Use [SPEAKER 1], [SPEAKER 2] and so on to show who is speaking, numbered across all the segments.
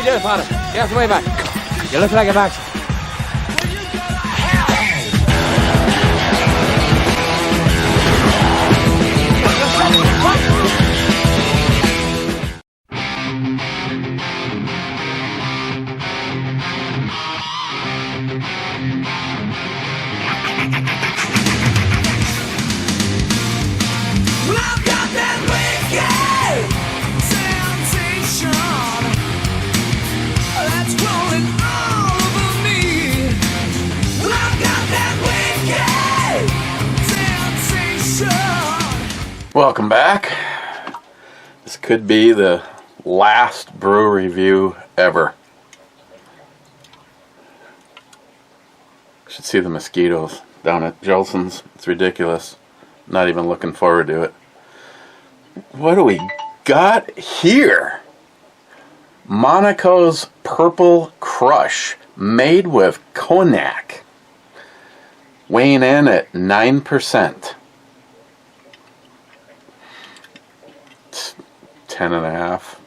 [SPEAKER 1] you doing, Father? Get the way back. You look like a boxer.
[SPEAKER 2] Welcome back. This could be the last brew review ever. You should see the mosquitoes down at Jolson's. It's ridiculous. Not even looking forward to it. What do we got here? Monaco's Purple Crush, made with cognac, weighing in at 9%. 10.5.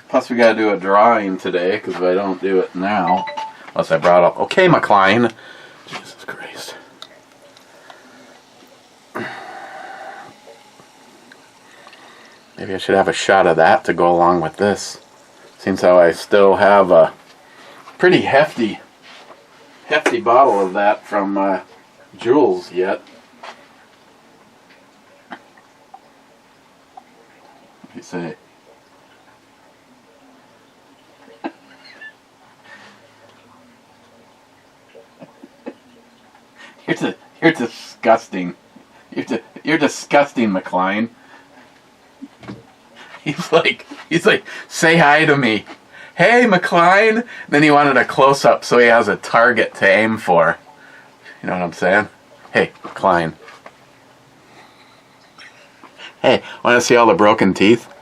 [SPEAKER 2] Plus we gotta do a drawing today, because if I don't do it now, unless I brought up, okay, McLean. Jesus Christ. Maybe I should have a shot of that to go along with this. Seems how I still have a pretty hefty bottle of that from Jules yet. You say you're disgusting. You're disgusting, McLean. He's like, say hi to me. Hey, McLean. Then he wanted a close up so he has a target to aim for. You know what I'm saying? Hey, McLean. Hey, want to see all the broken teeth?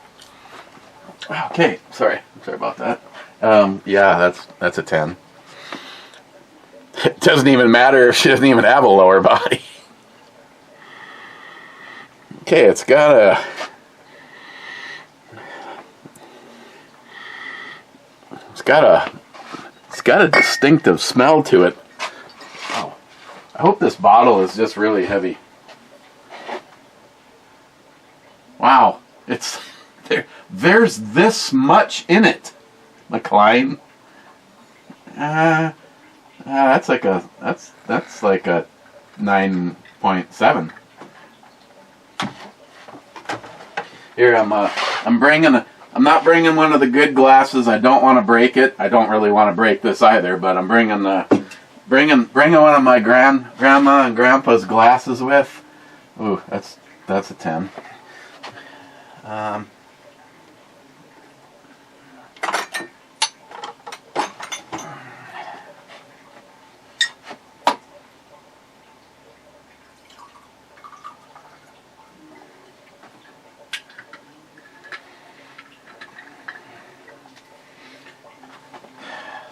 [SPEAKER 2] Okay, sorry about that. Yeah, that's a 10. It doesn't even matter if she doesn't even have a lower body. Okay, it's got a distinctive smell to it. Oh, I hope this bottle is just really heavy. Wow, it's there's this much in it, McLean. That's like a 9.7. Here I'm not bringing one of the good glasses. I don't want to break it. I don't really want to break this either, but I'm bringing one of my grandma and grandpa's glasses with. Ooh, that's a 10.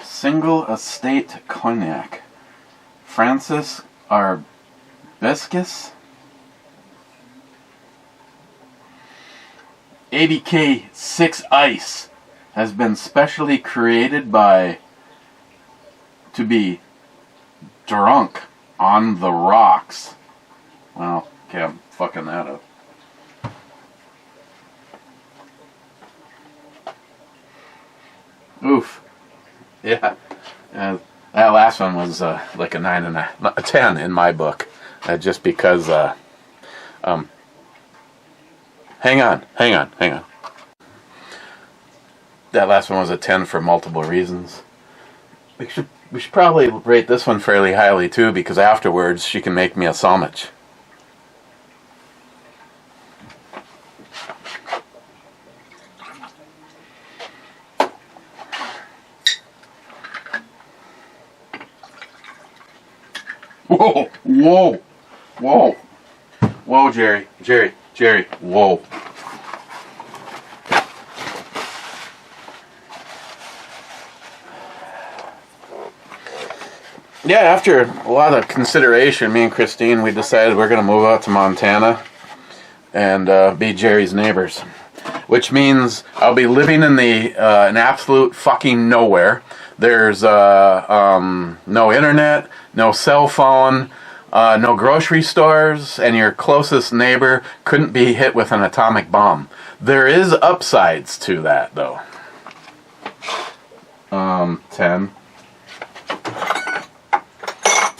[SPEAKER 2] Single Estate Cognac, Francis Arbiscus, 80K 6 Ice, has been specially created to be drunk on the rocks. Well, okay, I'm fucking that up. Oof. Yeah. That last one was like a 9.5, a 10 in my book. Just because. Hang on. That last one was a 10 for multiple reasons. We should probably rate this one fairly highly too, because afterwards she can make me a sandwich. Whoa, Jerry, whoa. Yeah, after a lot of consideration, me and Christine, we decided we're going to move out to Montana and be Jerry's neighbors. which means I'll be living in an absolute fucking nowhere. There's no internet, no cell phone, no grocery stores, and your closest neighbor couldn't be hit with an atomic bomb. There is upsides to that, though. 10.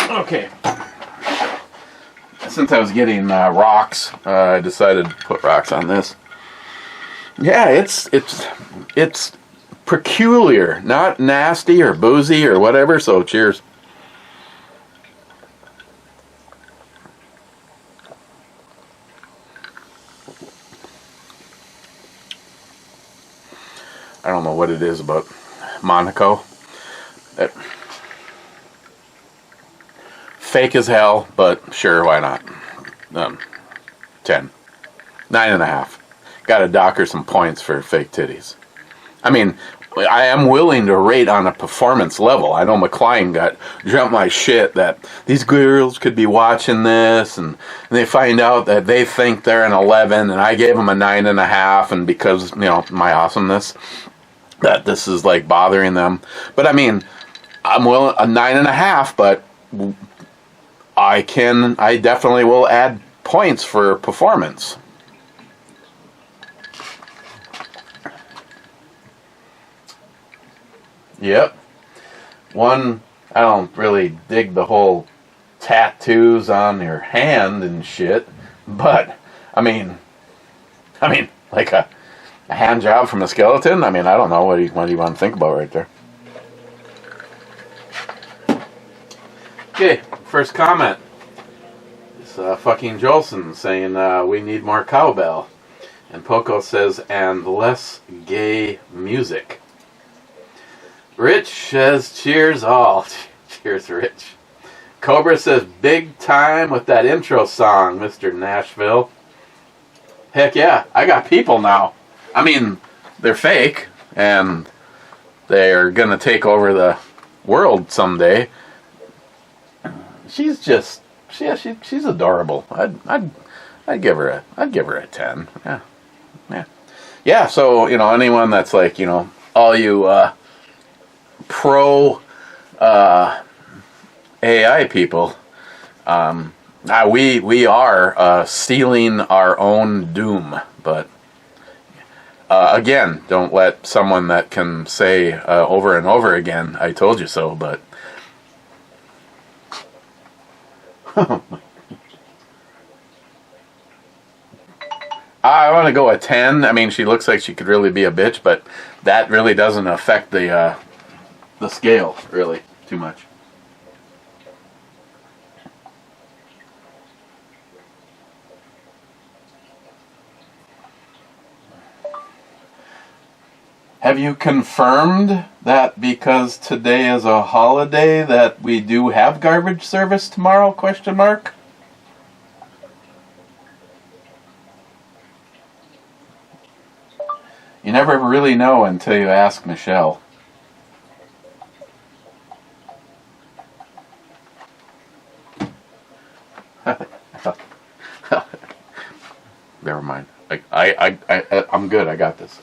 [SPEAKER 2] Okay. Since I was getting rocks, I decided to put rocks on this. Yeah, it's peculiar, not nasty or boozy or whatever. So cheers. I don't know what it is about Monaco. Fake as hell, but sure, why not? 10. 9.5. Gotta dock her some points for fake titties. I mean, I am willing to rate on a performance level. I know McCline jumped my shit that these girls could be watching this and they find out that they think they're an 11 and I gave them a 9.5 and because, you know, my awesomeness, that this is like bothering them. But I mean, I'm willing a 9.5, but I definitely will add points for performance. Yep. One, I don't really dig the whole tattoos on your hand and shit, but I mean, like a hand job from a skeleton. I mean, I don't know what do you want to think about right there. Okay, first comment. It's fucking Jolson saying we need more cowbell, and Poco says and less gay music. Rich says, cheers all. Cheers, Rich. Cobra says, big time with that intro song, Mr. Nashville. Heck yeah, I got people now. I mean, they're fake, and they're going to take over the world someday. She's just, she's adorable. I'd give her a 10. Yeah. So, you know, anyone that's like, you know, all you, pro AI people, we are sealing our own doom. But again, don't let someone that can say over and over again, "I told you so." But I want to go a 10. I mean, she looks like she could really be a bitch, but that really doesn't affect the scale really too much. Have you confirmed that because today is a holiday that we do have garbage service tomorrow? ? You never really know until you ask Michelle. Never mind. I'm good. I got this.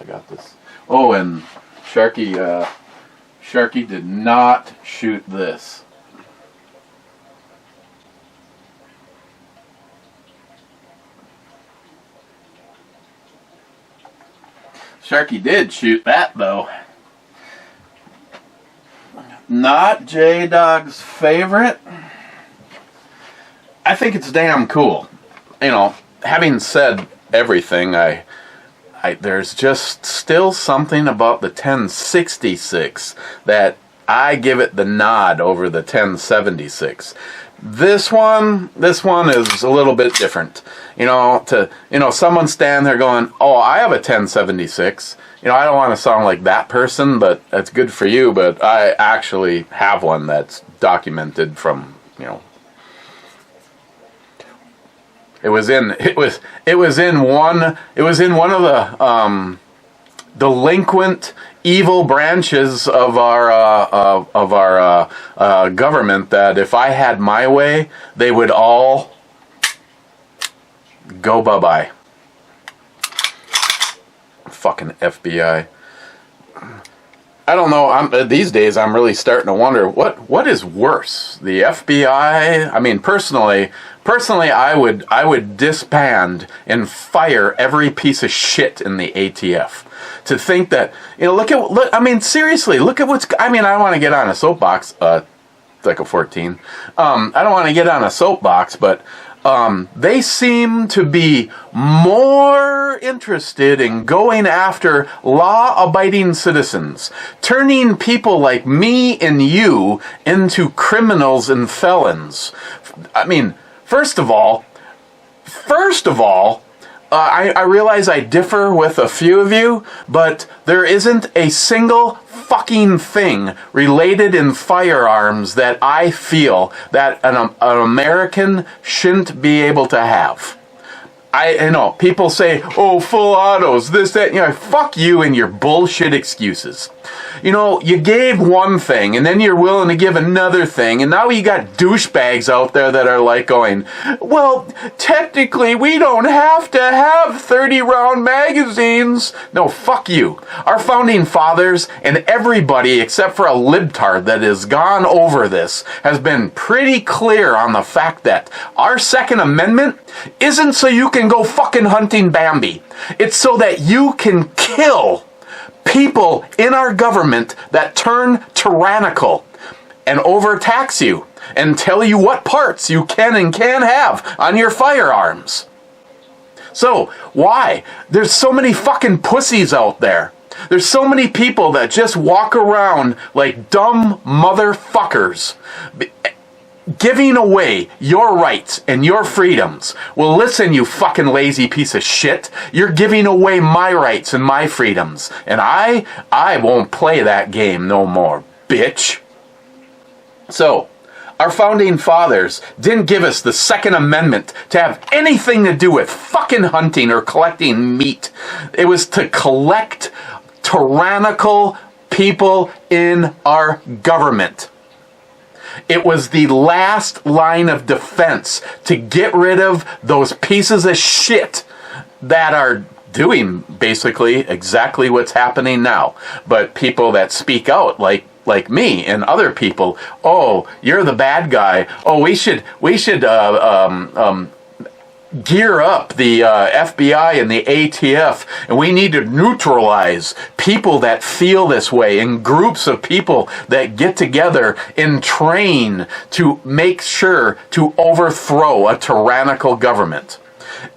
[SPEAKER 2] Oh, and Sharky did not shoot this. Sharky did shoot that, though. Not J-Dog's favorite. I think it's damn cool. You know, having said everything, there's just still something about the 1066 that I give it the nod over the 1076. This one is a little bit different. Someone stand there going, "Oh, I have a 1076." I don't want to sound like that person, but that's good for you. But I actually have one that's documented from, It was in one of the delinquent, evil branches of our government. That if I had my way, they would all go bye-bye. fucking FBI. I don't know. These days, I'm really starting to wonder what is worse, the FBI. I mean, personally, I would disband and fire every piece of shit in the ATF. To think that, look. I mean, seriously, look at what's. I mean, I don't want to get on a soapbox. Like a 14. I don't want to get on a soapbox, but they seem to be more interested in going after law-abiding citizens, turning people like me and you into criminals and felons. I mean, first of all, I realize I differ with a few of you, but there isn't a single fucking thing related in firearms that I feel that an American shouldn't be able to have. I know, people say, oh, full autos, this, that, fuck you and your bullshit excuses. You gave one thing, and then you're willing to give another thing, and now you got douchebags out there that are like going, well, technically, we don't have to have 30-round magazines. No, fuck you. Our founding fathers and everybody except for a libtard that has gone over this has been pretty clear on the fact that our Second Amendment isn't so you can go fucking hunting Bambi. It's so that you can kill people in our government that turn tyrannical and overtax you and tell you what parts you can and can't have on your firearms. So, why? There's so many fucking pussies out there. There's so many people that just walk around like dumb motherfuckers, giving away your rights and your freedoms. Well, listen, you fucking lazy piece of shit. You're giving away my rights and my freedoms. And I won't play that game no more, bitch. So, our founding fathers didn't give us the Second Amendment to have anything to do with fucking hunting or collecting meat. It was to collect tyrannical people in our government. It was the last line of defense to get rid of those pieces of shit that are doing basically exactly what's happening now. But people that speak out like me and other people, oh, you're the bad guy. Oh, we should gear up the FBI and the ATF, and we need to neutralize people that feel this way, and groups of people that get together and train to make sure to overthrow a tyrannical government.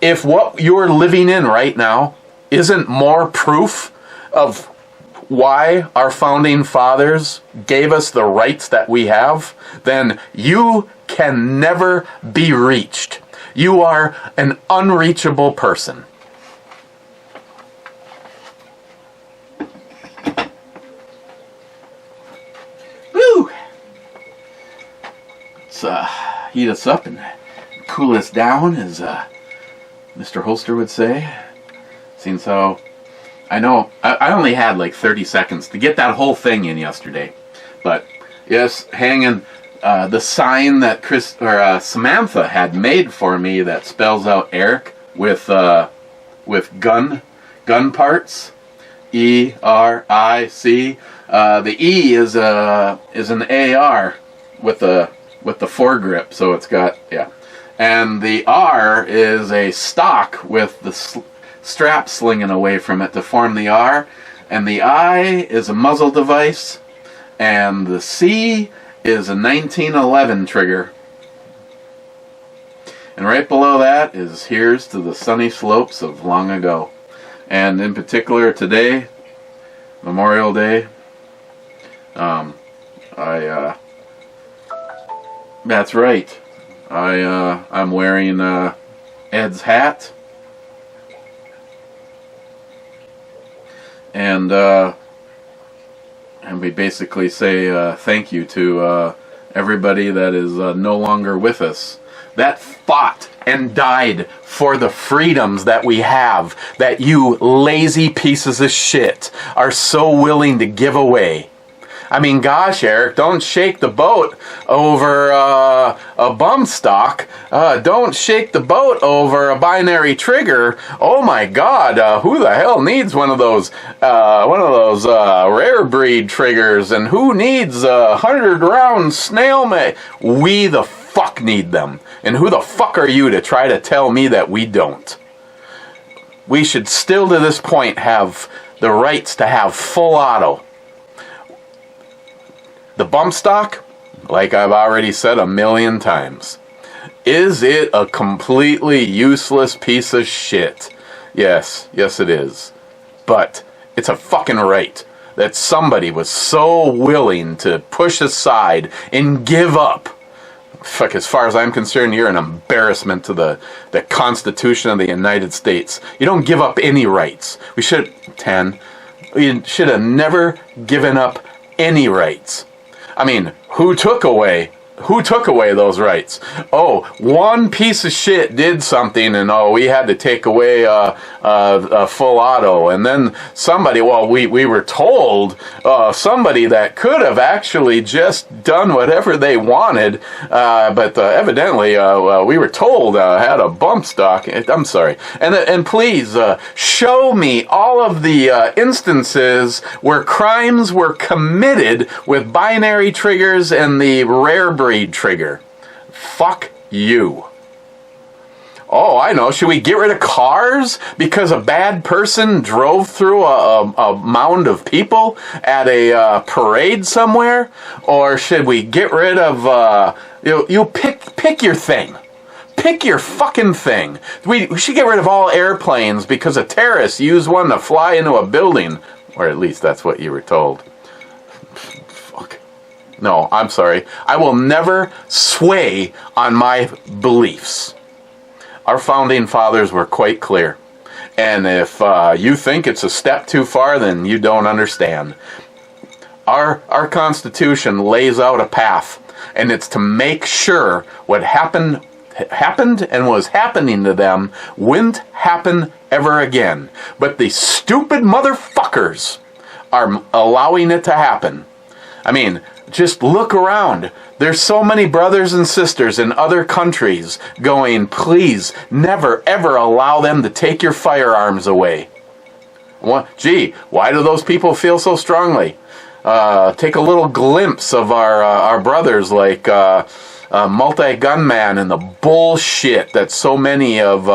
[SPEAKER 2] If what you're living in right now isn't more proof of why our founding fathers gave us the rights that we have, then you can never be reached. You are an unreachable person. Woo! Let's heat us up and cool us down, as Mr. Holster would say. Seems how I know I only had like 30 seconds to get that whole thing in yesterday. But yes, hanging the sign that Samantha had made for me that spells out Eric with gun parts, ERIC. The E is an AR with the foregrip, so it's got, yeah. And the R is a stock with the strap slinging away from it to form the R. And the I is a muzzle device. And the C is a 1911 trigger. And right below that is Here's to the Sunny Slopes of Long Ago. And in particular today, Memorial Day, that's right. I'm wearing Ed's hat. And we basically say thank you to everybody that is no longer with us, that fought and died for the freedoms that we have, that you lazy pieces of shit are so willing to give away. I mean, gosh, Eric, don't shake the boat over a bump stock. Don't shake the boat over a binary trigger. Oh my God, who the hell needs one of those rare breed triggers? And who needs 100-round snail mail? We the fuck need them. And who the fuck are you to try to tell me that we don't? We should still to this point have the rights to have full auto. The bump stock, like I've already said a million times, is it a completely useless piece of shit? Yes it is. But it's a fucking right that somebody was so willing to push aside and give up. Fuck, as far as I'm concerned, you're an embarrassment to the Constitution of the United States. You don't give up any rights. We should have never given up any rights. I mean, who took away those rights? Oh, one piece of shit did something, and we had to take away a full auto. And then somebody, we were told somebody that could have actually just done whatever they wanted, but evidently we were told had a bump stock. I'm sorry. And please show me all of the instances where crimes were committed with binary triggers and the rare breed trigger. Fuck you. Oh, I know. Should we get rid of cars because a bad person drove through a mound of people at a parade somewhere? Or should we get rid of you pick your thing. Pick your fucking thing. We should get rid of all airplanes because a terrorist used one to fly into a building, or at least that's what you were told. No, I'm sorry. I will never sway on my beliefs. Our founding fathers were quite clear. And if you think it's a step too far, then you don't understand. Our Constitution lays out a path, and it's to make sure what happened and was happening to them wouldn't happen ever again. But the stupid motherfuckers are allowing it to happen. I mean, just look around. There's so many brothers and sisters in other countries going, please, never, ever allow them to take your firearms away. Gee, why do those people feel so strongly? Take a little glimpse of our brothers like Multi-Gunman and the bullshit that so many of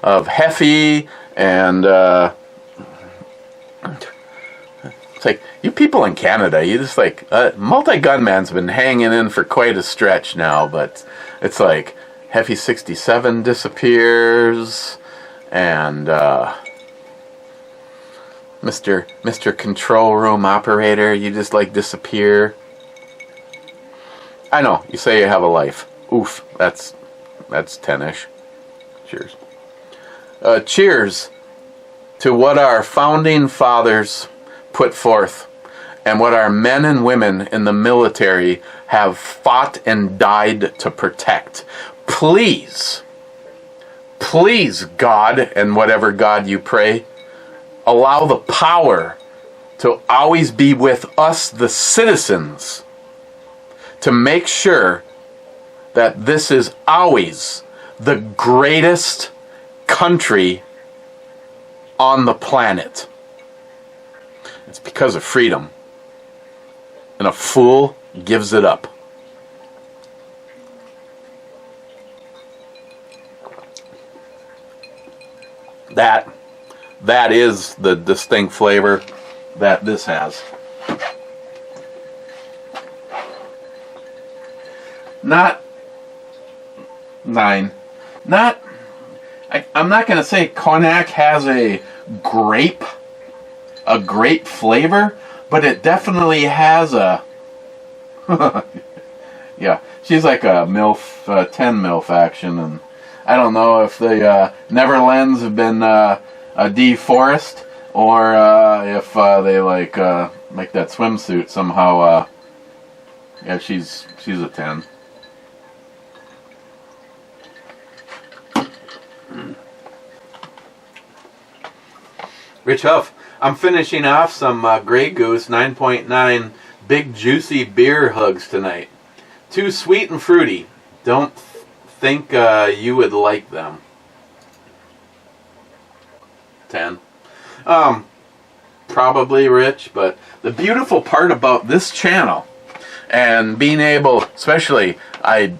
[SPEAKER 2] Heffy and... It's like, you people in Canada, you just like, Multi-Gunman's been hanging in for quite a stretch now, but it's like, Heffy 67 disappears, and Mr. Control Room Operator, you just like disappear. I know, you say you have a life. Oof, that's 10-ish. Cheers. Cheers to what our founding fathers put forth, and what our men and women in the military have fought and died to protect. Please, God, and whatever God you pray, allow the power to always be with us, the citizens, to make sure that this is always the greatest country on the planet. It's because of freedom. And a fool gives it up. That is the distinct flavor that this has. Not 9. I'm not going to say cognac has a grape flavor, but it definitely has a yeah, she's like a MILF, 10 MILF action, and I don't know if the Neverlands have been deforest, or if they like that swimsuit somehow, yeah, she's a 10. Rich Huff. I'm finishing off some Grey Goose 9.9 Big juicy beer hugs tonight. Too sweet and fruity. Don't think you would like them. 10. Probably, Rich, but the beautiful part about this channel and being able, especially, I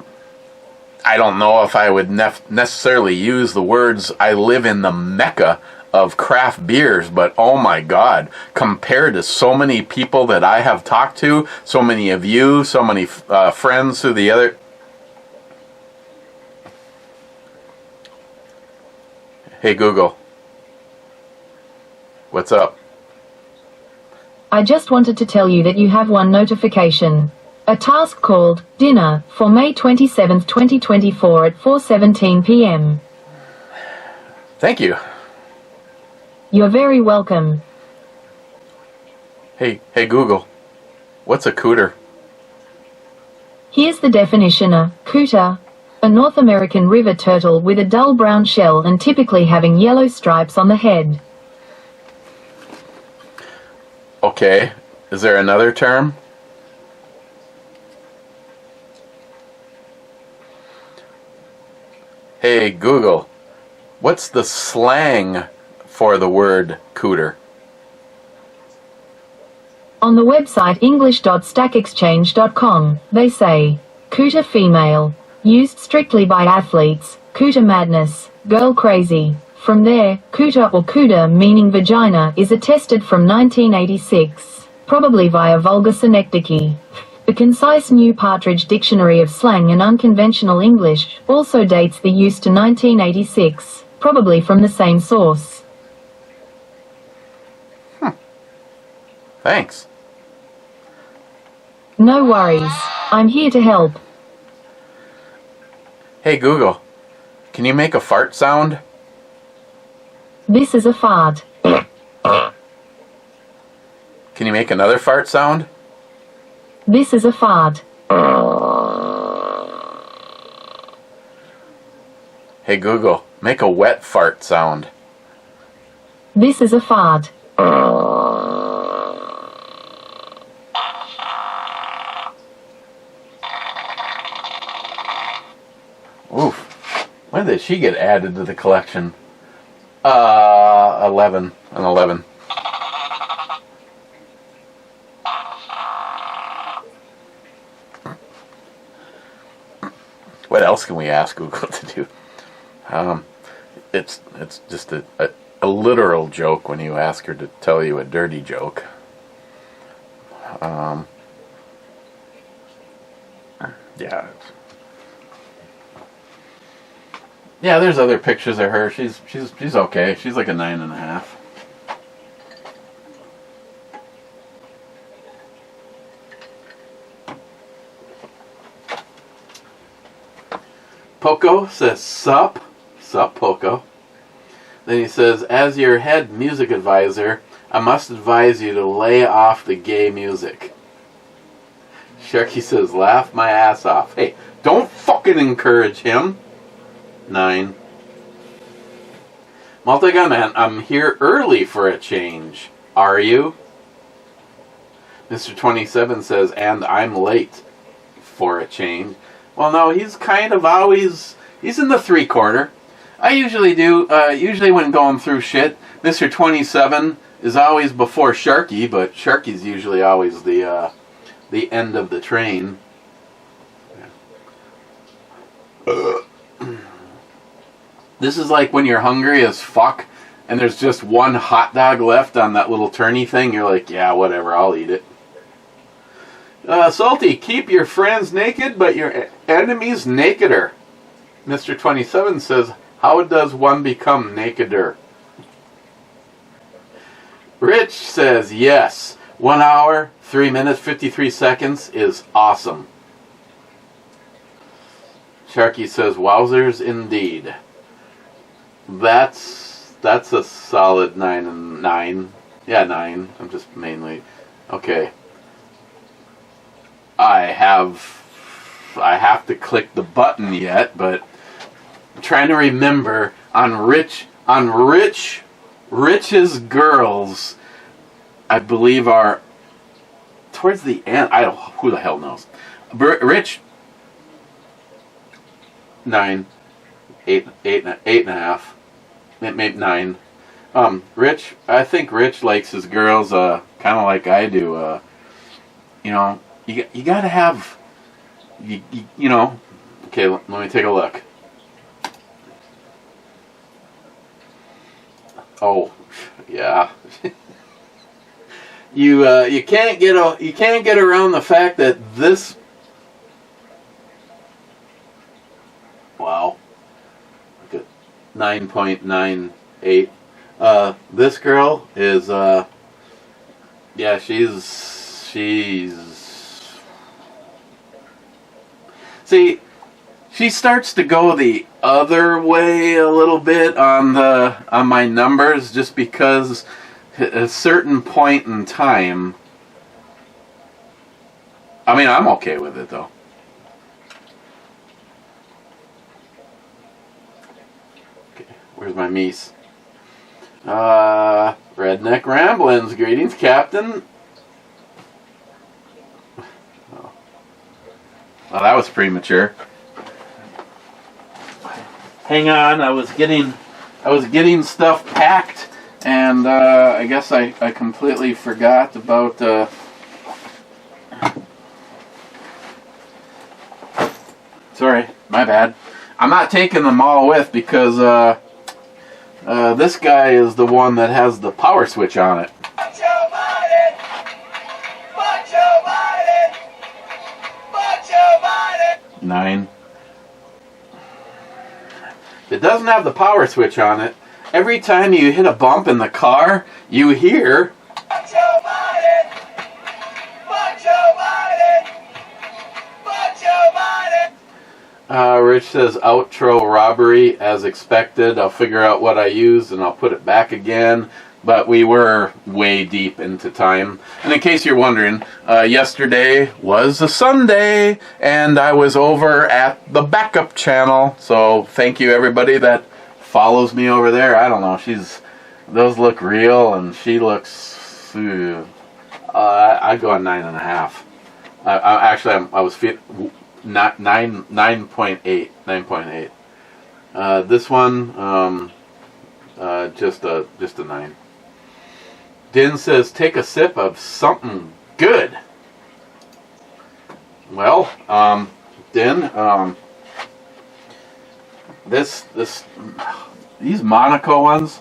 [SPEAKER 2] don't know if I would necessarily use the words, I live in the mecca of craft beers, but oh my God, compared to so many people that I have talked to, so many of you, so many friends through the other... Hey Google, what's up?
[SPEAKER 3] I just wanted to tell you that you have one notification. A task called Dinner for May 27th, 2024 at 4:17 p.m.
[SPEAKER 2] Thank you.
[SPEAKER 3] You're very welcome.
[SPEAKER 2] Hey Google, what's a cooter?
[SPEAKER 3] Here's the definition. A cooter, a North American river turtle with a dull brown shell and typically having yellow stripes on the head.
[SPEAKER 2] Okay, is there another term? Hey Google, what's the slang for the word cooter?
[SPEAKER 3] On the website english.stackexchange.com, they say, cooter female, used strictly by athletes, cooter madness, girl crazy. From there, cooter or cooter meaning vagina is attested from 1986, probably via vulgar synecdoche. The concise New Partridge Dictionary of Slang and Unconventional English also dates the use to 1986, probably from the same source.
[SPEAKER 2] Thanks.
[SPEAKER 3] No worries. I'm here to help.
[SPEAKER 2] Hey Google, can you make a fart sound?
[SPEAKER 3] This is a fart.
[SPEAKER 2] Can you make another fart sound?
[SPEAKER 3] This is a fart.
[SPEAKER 2] Hey Google, make a wet fart sound.
[SPEAKER 3] This is a fart.
[SPEAKER 2] Oof. When did she get added to the collection? 11. An 11. What else can we ask Google to do? It's just a literal joke when you ask her to tell you a dirty joke. Yeah. Yeah, there's other pictures of her. She's okay. She's like a 9.5. Poco says, sup Poco. Then he says, as your head music advisor, I must advise you to lay off the gay music. Sharky says, laugh my ass off. Hey, don't fucking encourage him. 9. Multi-Gun Man, I'm here early for a change. Are you? Mr. 27 says, and I'm late for a change. Well, no, he's kind of always... He's in the 3/4. I usually do, usually when going through shit, Mr. 27 is always before Sharky, but Sharky's usually always the end of the train. This is like when you're hungry as fuck, and there's just one hot dog left on that little turny thing. You're like, yeah, whatever, I'll eat it. Salty, keep your friends naked, but your enemies nakeder. Mr. 27 says, how does one become nakeder? Rich says, yes, 1 hour, 3 minutes, 53 seconds is awesome. Sharky says, wowzers indeed. That's a solid 9 and 9. Yeah, 9. I'm just mainly... Okay. I have to click the button yet, but I'm trying to remember on Rich's girls, I believe are towards the end. I don't. Who the hell knows? Rich. 9, 8, 8.5, maybe 9. Rich. I think Rich likes his girls kind of like I do. You know, you gotta have. You know. Okay, let me take a look. Oh, yeah. You can't get around the fact that this. Wow. Look at 9.98. This girl is yeah, she's see, she starts to go the other way a little bit on my numbers, just because at a certain point in time, I mean, I'm okay with it though. Okay, where's my Mies? Redneck Ramblings. Greetings, Captain. Oh. Well, that was premature. Hang on, I was getting stuff packed, and I guess I completely forgot about. Sorry, my bad. I'm not taking them all with because this guy is the one that has the power switch on it. 9. It doesn't have the power switch on it. Every time you hit a bump in the car, you hear. Rich says outro robbery as expected. I'll figure out what I used and I'll put it back again. But we were way deep into time. And in case you're wondering, yesterday was a Sunday and I was over at the backup channel. So thank you everybody that follows me over there. I don't know, those look real and she looks, I'd go on 9.5. I was 9.8. This one, just a 9. Din says, take a sip of something good. Well, Din, these Monaco ones.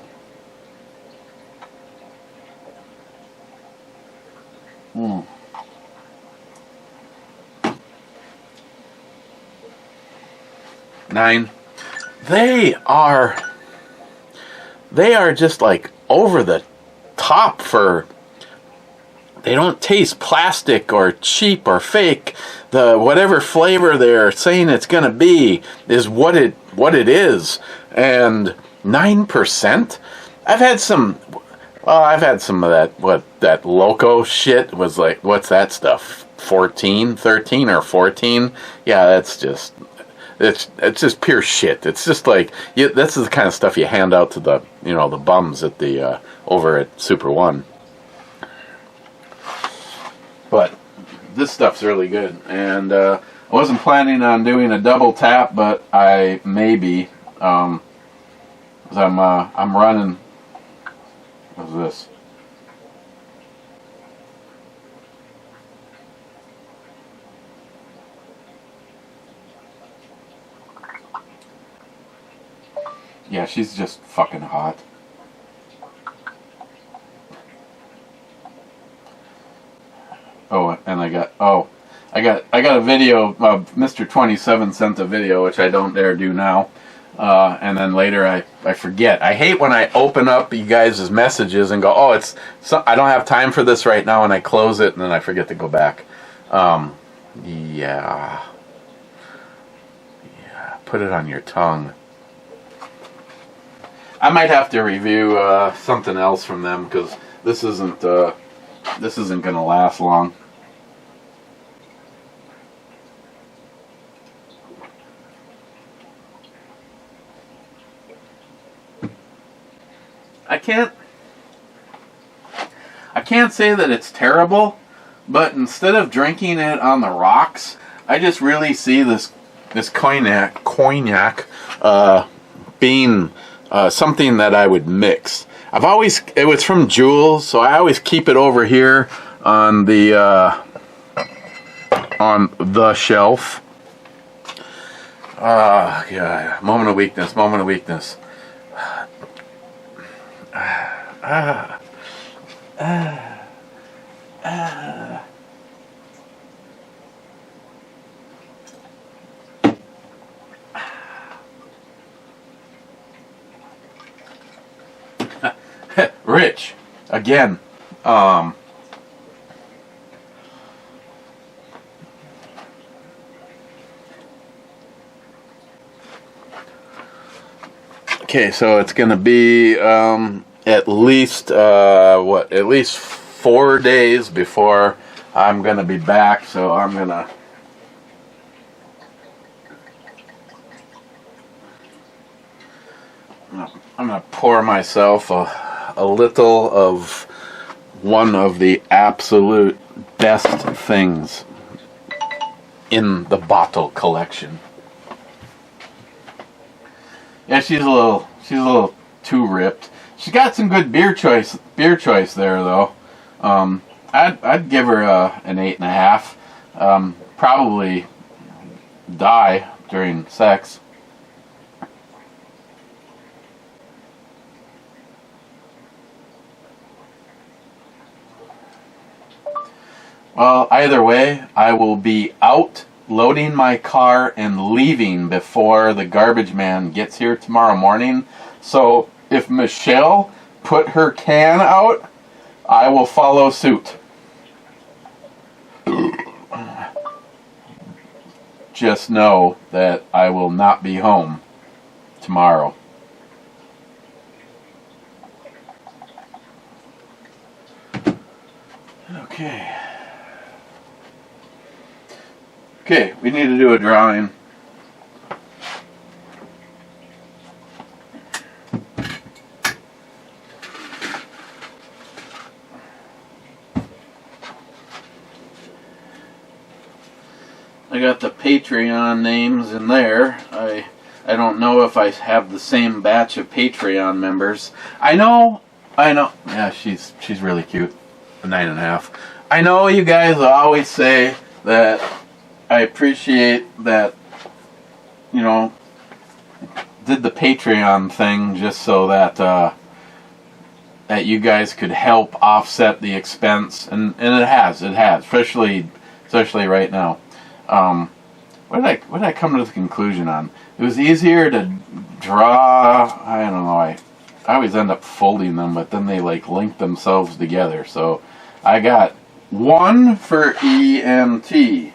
[SPEAKER 2] 9. They are just like over the top for. They don't taste plastic or cheap or fake. The whatever flavor they're saying it's gonna be is what it is. And 9%. I've had some of that Loco shit was like, what's that stuff? 13 or 14? Yeah, that's just. It's just pure shit. It's just like this is the kind of stuff you hand out to the the bums at the over at Super One. But this stuff's really good, and I wasn't planning on doing a double tap, but I may be. 'Cause I'm running. What's this? Yeah, she's just fucking hot. Oh, and I got a video. Mr. 27 sent a video, which I don't dare do now. And then later I forget. I hate when I open up you guys' messages and go, oh, I don't have time for this right now, and I close it and then I forget to go back. Yeah. Put it on your tongue. I might have to review something else from them because this isn't gonna last long. I can't say that it's terrible, But instead of drinking it on the rocks, I just really see this cognac being something that I would mix. It was from Jules, so I always keep it over here on the shelf. Yeah, moment of weakness, moment of weakness. Rich, again. Okay, so it's gonna be at least at least 4 days before I'm gonna be back. So I'm gonna pour myself a little of one of the absolute best things in the bottle collection. Yeah, she's a little too ripped. She's got some good beer choice there though. I'd give her an 8.5. Probably die during sex. Well, either way, I will be out loading my car and leaving before the garbage man gets here tomorrow morning. So if Michelle put her can out, I will follow suit. Just know that I will not be home tomorrow. Okay. Okay, we need to do a drawing. I got the Patreon names in there. I don't know if I have the same batch of Patreon members. I know. Yeah, she's really cute. A 9.5. I know you guys always say that I appreciate that, you know, did the Patreon thing just so that that you guys could help offset the expense, and it has, especially right now. What did I come to the conclusion on? It was easier to draw. I don't know. I always end up folding them, but then they like link themselves together. So I got 1 for EMT.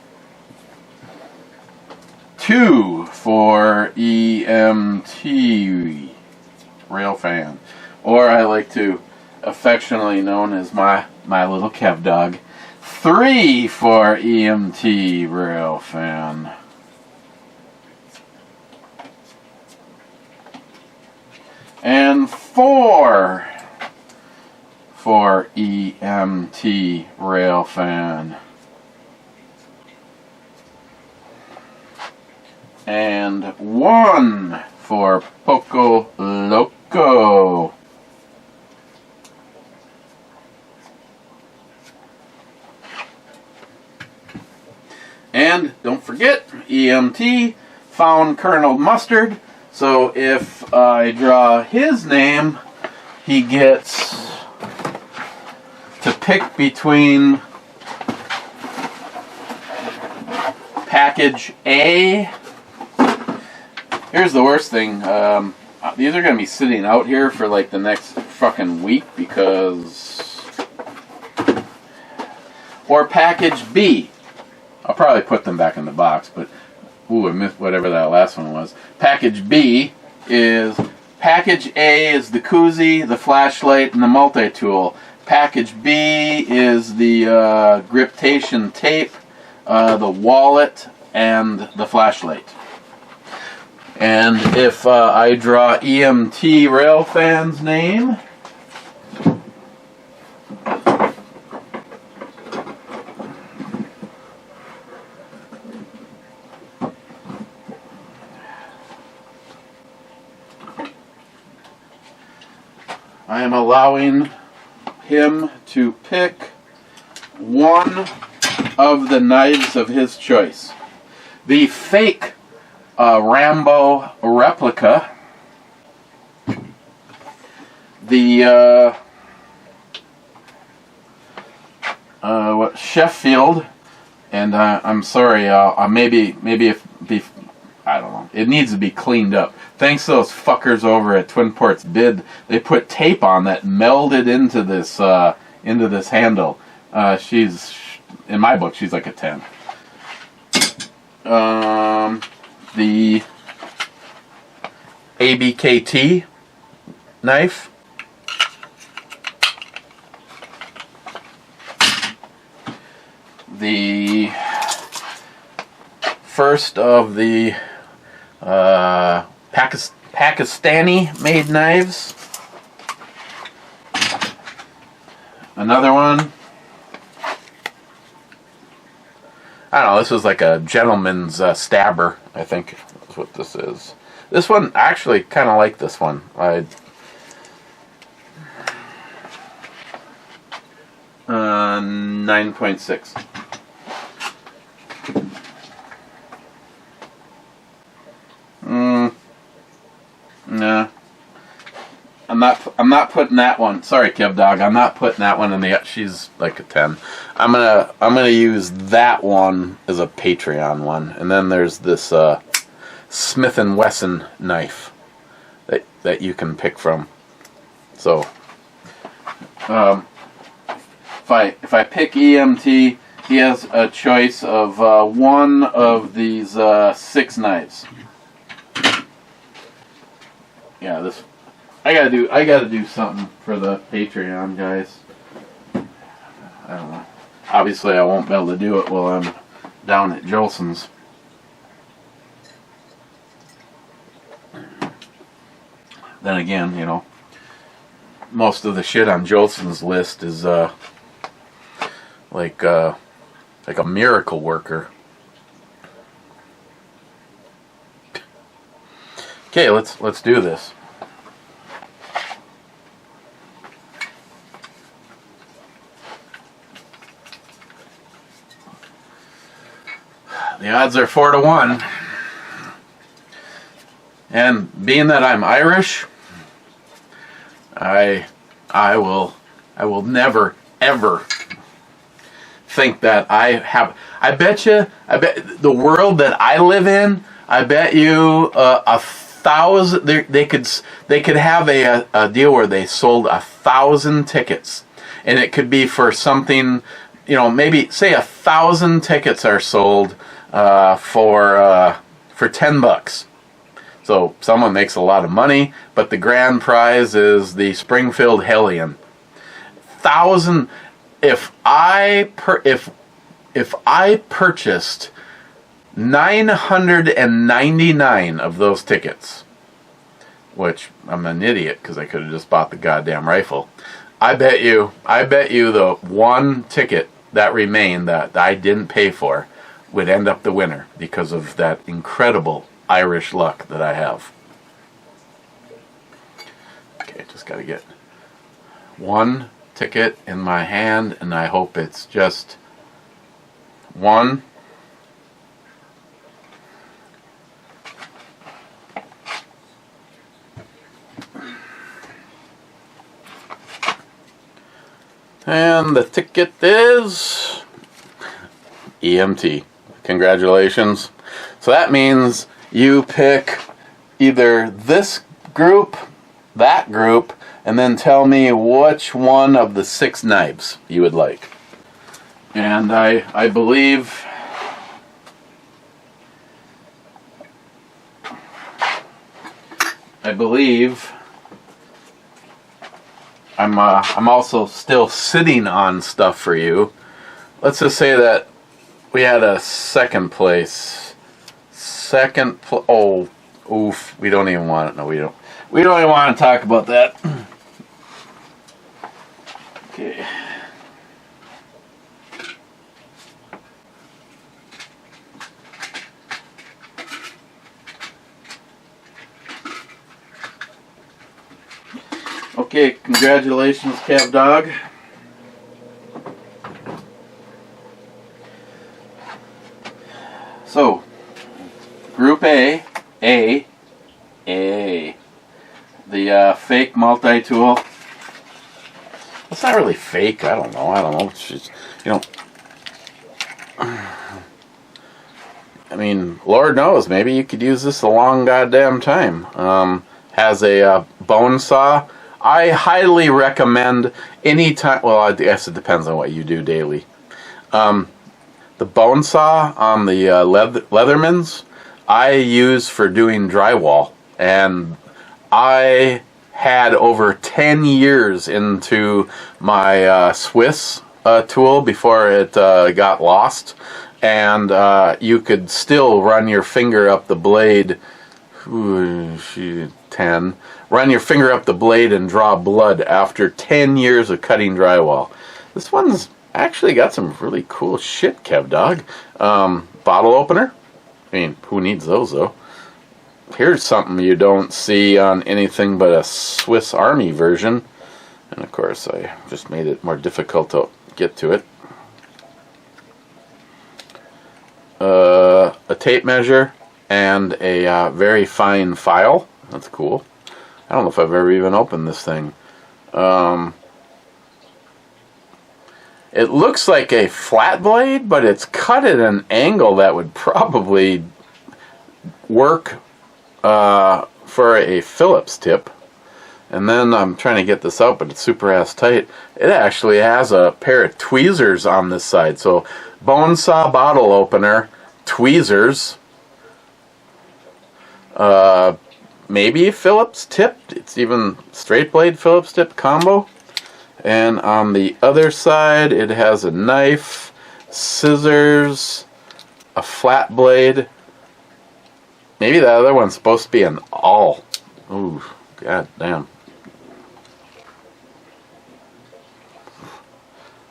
[SPEAKER 2] 2 for EMT rail fan, or I like to affectionately known as my little Kev dog. 3 for EMT rail fan. And 4 for EMT rail fan. And 1 for Poco Loco. And don't forget, EMT found Colonel Mustard. So if I draw his name, he gets to pick between package A. Here's the worst thing. These are going to be sitting out here for like the next fucking week because... Or package B. I'll probably put them back in the box, but... Ooh, I missed whatever that last one was. Package B is... Package A is the koozie, the flashlight, and the multi-tool. Package B is the griptation tape, the wallet, and the flashlight. And if I draw EMT Railfan's name, I am allowing him to pick one of the knives of his choice. The fake Rambo replica, the Sheffield, and I'm sorry, maybe if I don't know, it needs to be cleaned up. Thanks to those fuckers over at Twin Ports Bid, they put tape on that melded into this handle. She's, in my book, she's like a 10. The ABKT knife. The first of the Pakistani-made knives. Another one. I don't know, this is like a gentleman's stabber, I think is what this is. This one, I actually kind of like this one. 9.6. Nah. I'm not putting that one. Sorry, Kev Dog. I'm not putting that one in the. She's like a 10. I'm gonna use that one as a Patreon one, and then there's this Smith & Wesson knife that you can pick from. So, if I pick EMT, he has a choice of one of these 6 knives. Yeah, this. I gotta do something for the Patreon, guys. I don't know. Obviously, I won't be able to do it while I'm down at Jolson's. Then again, you know, most of the shit on Jolson's list is like a miracle worker. Okay, let's do this. The odds are 4 to 1. And being that I'm Irish, I will never ever think that I bet the world that I live in, I bet you 1,000 they could have a deal where they sold 1,000 tickets, and it could be for something, you know, maybe say 1,000 tickets are sold for $10. So someone makes a lot of money, but the grand prize is the Springfield Hellion. 1,000. If I purchased 999 of those tickets, which I'm an idiot because I could have just bought the goddamn rifle. I bet you the one ticket that remained that I didn't pay for would end up the winner because of that incredible Irish luck that I have. Okay, just gotta get one ticket in my hand, and I hope it's just one. And the ticket is EMT. Congratulations. So that means you pick either this group, that group, and then tell me which one of the 6 knives you would like. And I believe I'm also still sitting on stuff for you. Let's just say that we had a second place. Oh, oof. We don't even want it. No, we don't. We don't even want to talk about that. Okay. Okay, congratulations, Cav Dog. So, Group A, the fake multi-tool. It's not really fake. I don't know. It's just, you know. I mean, Lord knows, maybe you could use this a long goddamn time. Has a bone saw. I highly recommend any time. Well, I guess it depends on what you do daily. The bone saw on the Leathermans, I use for doing drywall, and I had over 10 years into my Swiss tool before it got lost, and you could still run your finger up the blade. Run your finger up the blade and draw blood after 10 years of cutting drywall. This one's actually got some really cool shit, Kev Dog. Bottle opener. I mean, who needs those though? Here's something you don't see on anything but a Swiss Army version. And of course, I just made it more difficult to get to it. A tape measure and a very fine file. That's cool. I don't know if I've ever even opened this thing. It looks like a flat blade, but it's cut at an angle that would probably work for a Phillips tip. And then I'm trying to get this out, but it's super ass tight. It actually has a pair of tweezers on this side. So bone saw bottle opener, tweezers, maybe a Phillips tip. It's even straight blade Phillips tip combo. And on the other side, it has a knife, scissors, a flat blade. Maybe the other one's supposed to be an awl. Ooh, god damn.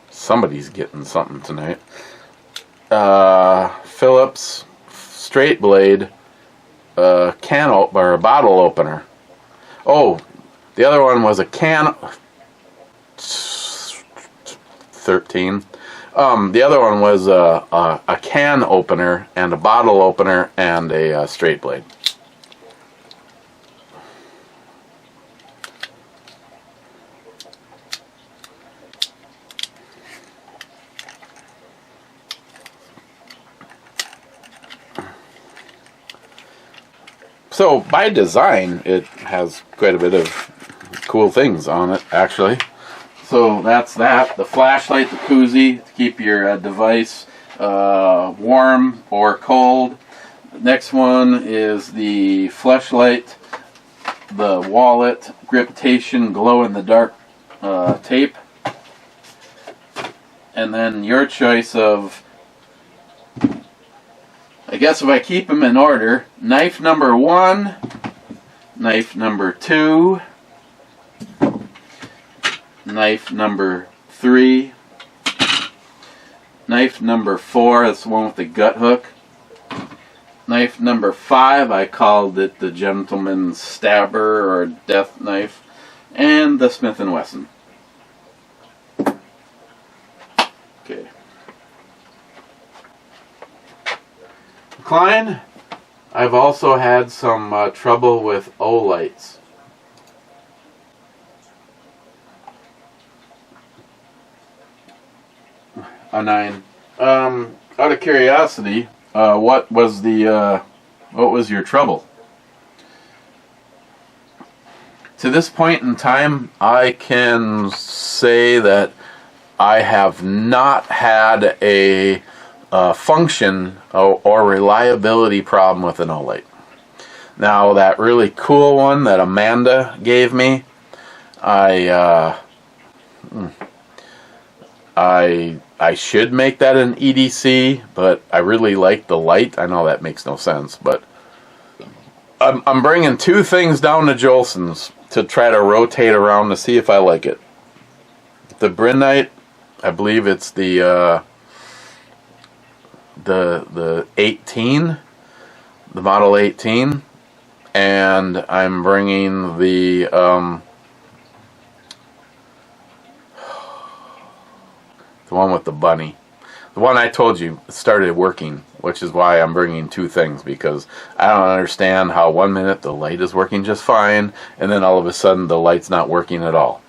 [SPEAKER 2] Somebody's getting something tonight. Phillips straight blade, can or a bottle opener. Oh, the other one was a can. 13. The other one was a can opener and a bottle opener and a straight blade. So by design, it has quite a bit of cool things on it, actually. So that's that. The flashlight, the koozie, to keep your device warm or cold. Next one is the flashlight, the wallet, Gripitation glow-in-the-dark tape. And then your choice of, I guess if I keep them in order, knife number 1, knife number 2, knife number 3, knife number 4, that's the one with the gut hook, knife number 5, I called it the gentleman's stabber or death knife, and the Smith & Wesson. Okay. Klein, I've also had some trouble with O-lights. A 9. Out of curiosity, what was your trouble? To this point in time, I can say that I have not had a function or reliability problem with an O-light. Now, that really cool one that Amanda gave me, I should make that an EDC, but I really like the light. I know that makes no sense, but I'm bringing 2 things down to Jolson's to try to rotate around to see if I like it. The Brinite, I believe it's the 18, the model 18, and I'm bringing the The one with the bunny. The one I told you started working, which is why I'm bringing two things, because I don't understand how 1 minute the light is working just fine, and then all of a sudden the light's not working at all.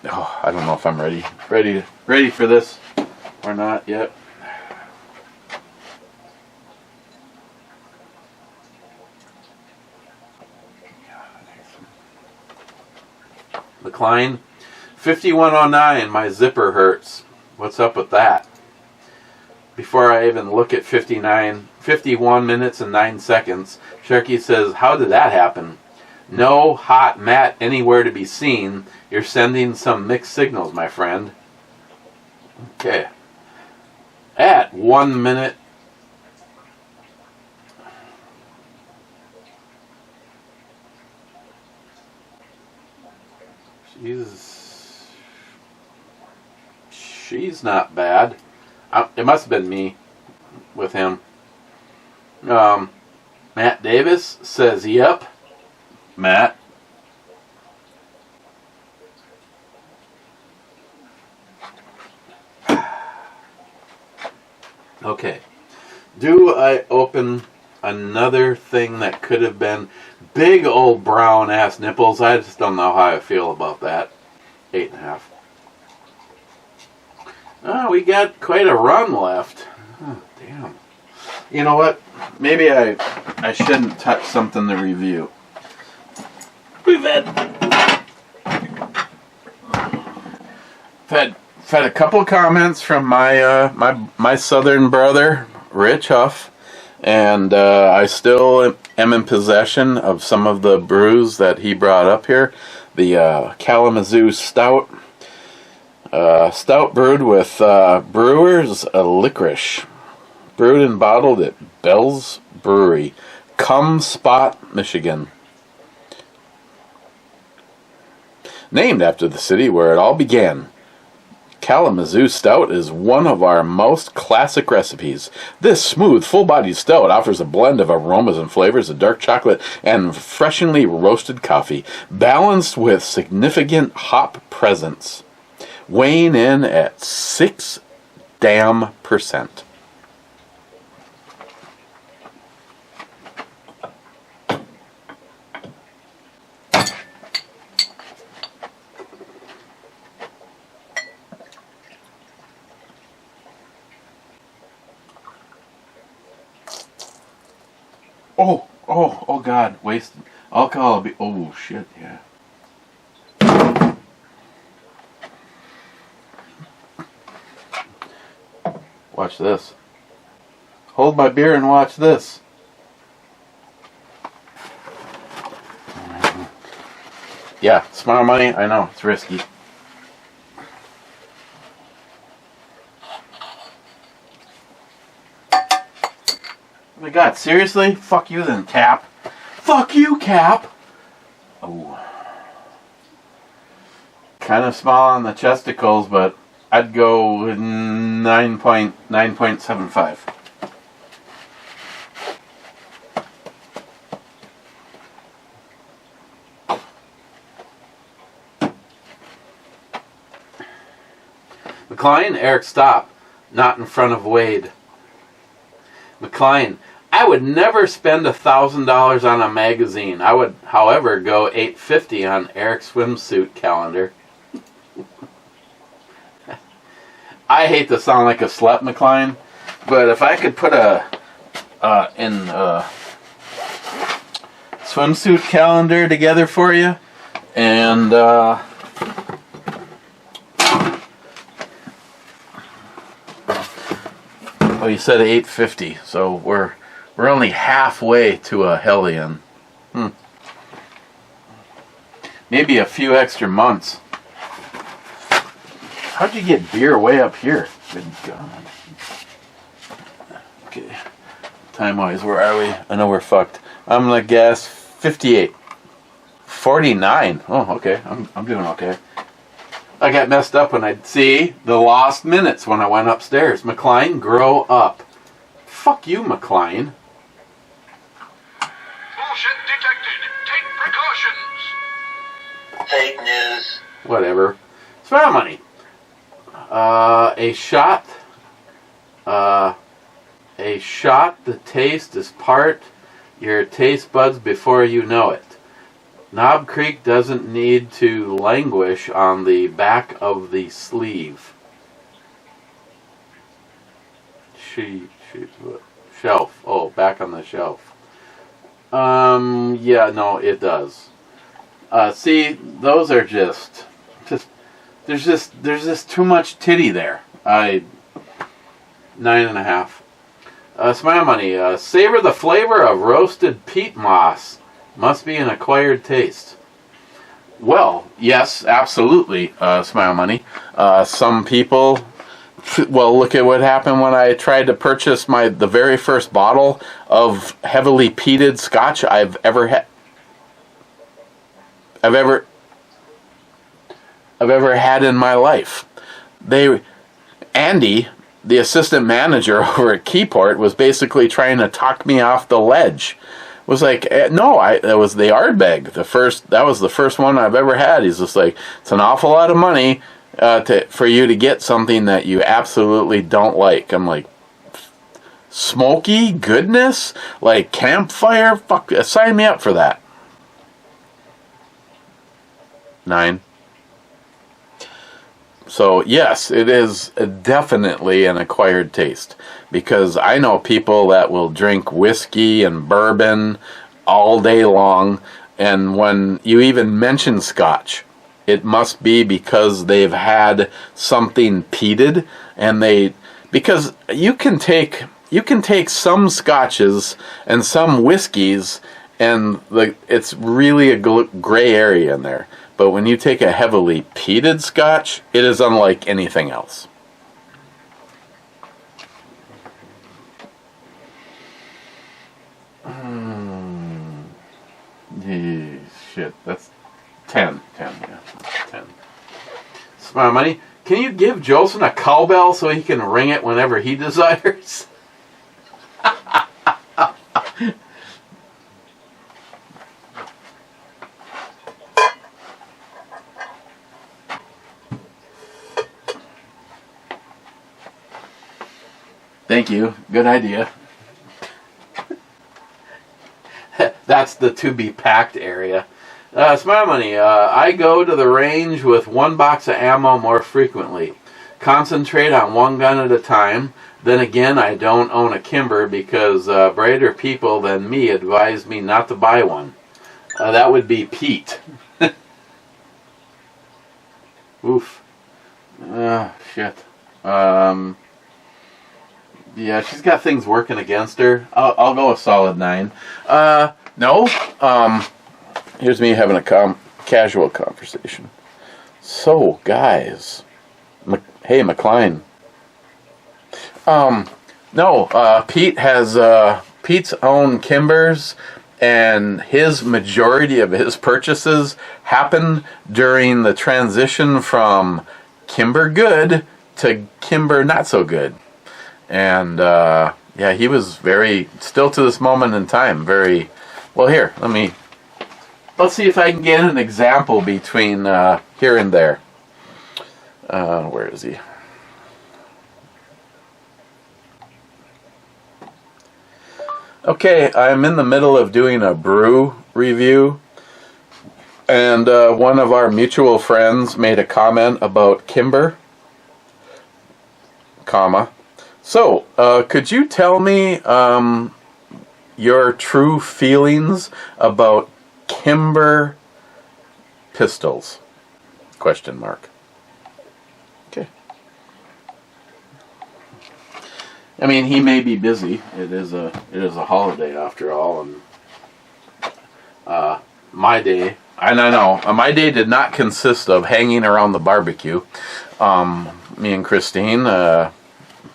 [SPEAKER 2] Oh, I don't know if I'm ready for this or not yet. McLean, 5109, my zipper hurts. What's up with that? Before I even look at 51 minutes and 9 seconds, Sharky says, how did that happen? No hot mat anywhere to be seen. You're sending some mixed signals, my friend. Okay. At 1 minute. She's not bad. It must have been me with him. Matt Davis says, yep. Matt. Okay. Do I open another thing that could have been big old brown ass nipples? I just don't know how I feel about that. 8.5. Oh, we got quite a run left. Oh, damn. You know what? Maybe I shouldn't touch something to review. We've had a couple of comments from my southern brother, Rich Huff, and I still am in possession of some of the brews that he brought up here. The Kalamazoo Stout. Stout brewed with Brewer's Licorice. Brewed and bottled at Bell's Brewery, Cum Spot, Michigan. Named after the city where it all began. Kalamazoo Stout is one of our most classic recipes. This smooth, full-bodied stout offers a blend of aromas and flavors of dark chocolate and freshly roasted coffee, balanced with significant hop presence, weighing in at 6%. Oh God, wasted alcohol. Oh shit, yeah. Watch this. Hold my beer and watch this. Yeah, smart money. I know it's risky. Oh my God, seriously? Fuck you then, Cap. Fuck you, Cap! Oh. Kind of small on the chesticles, but I'd go with 9.75. McLean, Eric, stop. Not in front of Wade. McLean, I would never spend $1,000 on a magazine. I would, however, go $850 on Eric's swimsuit calendar. I hate to sound like a slut, McLean, but if I could put a swimsuit calendar together for you, and oh, you said $850, so we're only halfway to a Hellion. Maybe a few extra months. How'd you get beer way up here? Good God. Okay. Time-wise, where are we? I know we're fucked. I'm gonna guess 58. 49. Oh, okay. I'm doing okay. I got messed up when I see the lost minutes when I went upstairs. McLean, grow up. Fuck you, McLean.
[SPEAKER 4] Bullshit detected. Take precautions.
[SPEAKER 5] Fake news.
[SPEAKER 2] Whatever. It's my money. A shot. A shot. The taste is part your taste buds before you know it. Knob Creek doesn't need to languish on the back of the sleeve. Shelf. Oh, back on the shelf. Yeah, no, it does. See, those are just there's just too much titty there. 9.5. Smile Money. Savor the flavor of roasted peat moss. Must be an acquired taste. Well, yes, absolutely, Smile Money. Some people, well, look at what happened when I tried to purchase the very first bottle of heavily peated scotch I've ever had in my life. Andy, the assistant manager over at Keyport, was basically trying to talk me off the ledge. It was like, no, that was the Ardbeg. That was the first one I've ever had. He's just like, it's an awful lot of money for you to get something that you absolutely don't like. I'm like, smoky goodness, like campfire. Fuck, sign me up for that. 9. So yes, it is definitely an acquired taste, because I know people that will drink whiskey and bourbon all day long, and when you even mention scotch, it must be because they've had something peated, and because you can take some scotches and some whiskeys, and it's really a gray area in there. But when you take a heavily peated scotch, it is unlike anything else. Shit, that's 10. 10, yeah. 10. Smile Money. Can you give Jolson a cowbell so he can ring it whenever he desires? Thank you. Good idea. That's the to be packed area. Smile Money. I go to the range with one box of ammo more frequently. Concentrate on one gun at a time. Then again, I don't own a Kimber because brighter people than me advise me not to buy one. That would be Pete. Oof. Shit. Yeah, she's got things working against her. I'll go a solid 9. No. Here's me having a casual conversation. So, guys. Hey, McLean. No. Pete has Pete's own Kimbers, and his majority of his purchases happened during the transition from Kimber good to Kimber not so good. And yeah, he was still to this moment in time, very well. Here, let's see if I can get an example between here and there. Where is he? Okay, I'm in the middle of doing a brew review, and one of our mutual friends made a comment about Kimber, comma. So, could you tell me your true feelings about Kimber pistols? Question mark. Okay. I mean, he may be busy. It is a holiday after all, and my day. And I know my day did not consist of hanging around the barbecue. Me and Christine.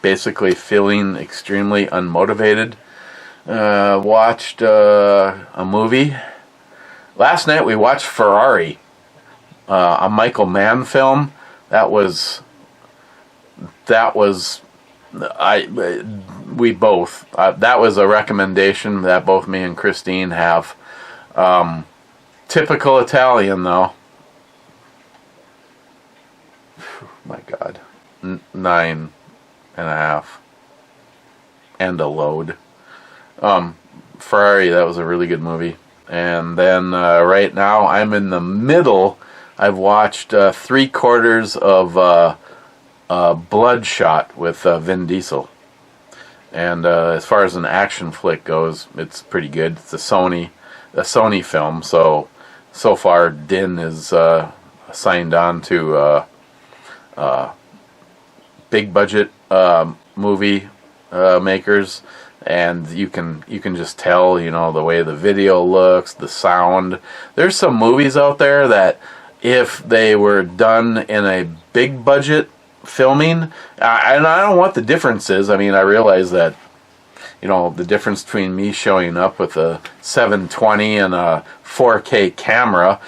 [SPEAKER 2] Basically feeling extremely unmotivated. Watched a movie. Last night we watched Ferrari, a Michael Mann film. That was we both. That was a recommendation that both me and Christine have. Typical Italian, though. My God. 9.5 and a load. Ferrari, that was a really good movie. And then right now I'm in the middle. I've watched 3/4 of Bloodshot with Vin Diesel. And as far as an action flick goes, it's pretty good. It's a Sony film, so far Din is signed on to big budget movie makers, and you can just tell, the way the video looks, the sound. There's some movies out there that if they were done in a big budget filming, and I don't know what the difference is. I mean, I realize that the difference between me showing up with a 720 and a 4K camera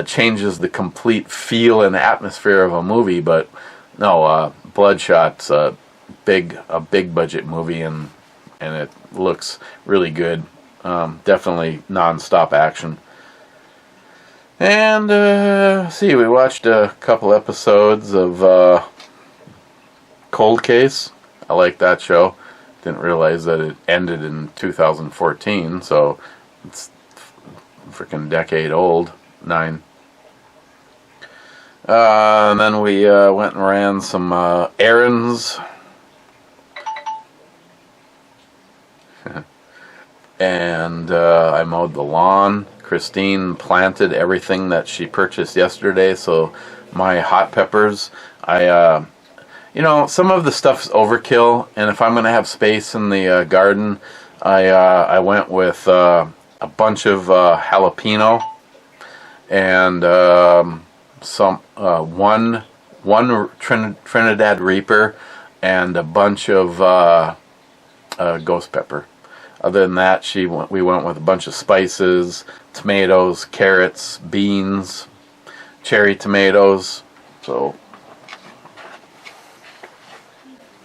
[SPEAKER 2] changes the complete feel and atmosphere of a movie, but no, Bloodshot's a big budget movie, and it looks really good. Definitely non-stop action. And we watched a couple episodes of Cold Case. I like that show. Didn't realize that it ended in 2014, so it's freaking decade old. 9. And then we went and ran some errands. And I mowed the lawn. Christine planted everything that she purchased yesterday, so my hot peppers, some of the stuff's overkill, and if I'm going to have space in the garden, I went with a bunch of jalapeno and one Trinidad Reaper and a bunch of ghost pepper. Other than that, we went with a bunch of spices, tomatoes, carrots, beans, cherry tomatoes. So,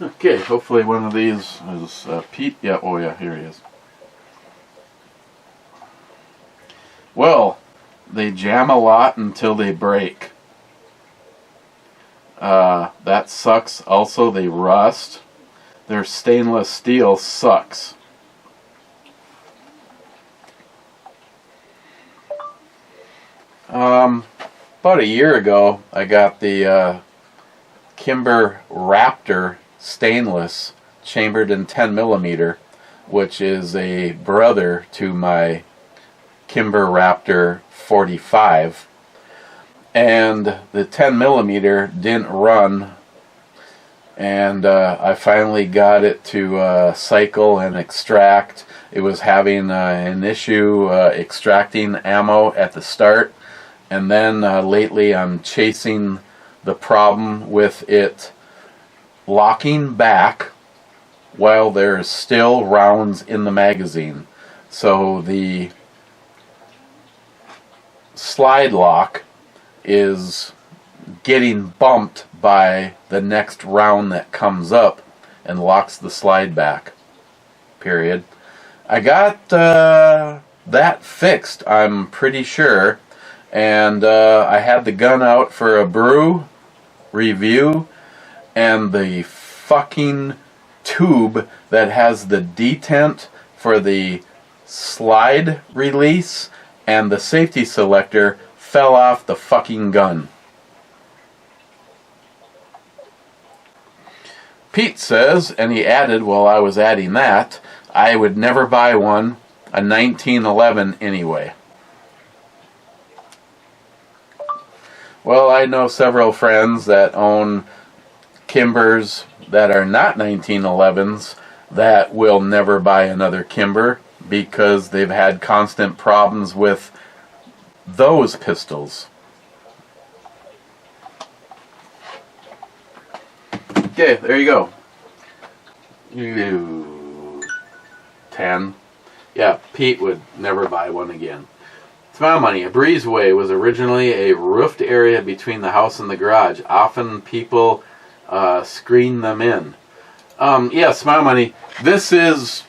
[SPEAKER 2] okay, hopefully one of these is Pete. Yeah, oh yeah, here he is. Well, they jam a lot until they break. That sucks. Also, they rust. Their stainless steel sucks. About a year ago, I got the Kimber Raptor stainless chambered in 10mm, which is a brother to my Kimber Raptor 45. And the 10mm didn't run, and I finally got it to cycle and extract. It was having an issue extracting ammo at the start. And then lately I'm chasing the problem with it locking back while there's still rounds in the magazine. So the slide lock is getting bumped by the next round that comes up and locks the slide back. Period. I got that fixed, I'm pretty sure. And I had the gun out for a brew review, and the fucking tube that has the detent for the slide release and the safety selector fell off the fucking gun. Pete says, and he added while I was adding that, I would never buy one, a 1911 anyway. Well, I know several friends that own Kimbers that are not 1911s that will never buy another Kimber because they've had constant problems with those pistols. Okay, there you go. 10. Yeah, Pete would never buy one again. My money. A breezeway was originally a roofed area between the house and the garage. Often people screen them in. Yes, my money. This is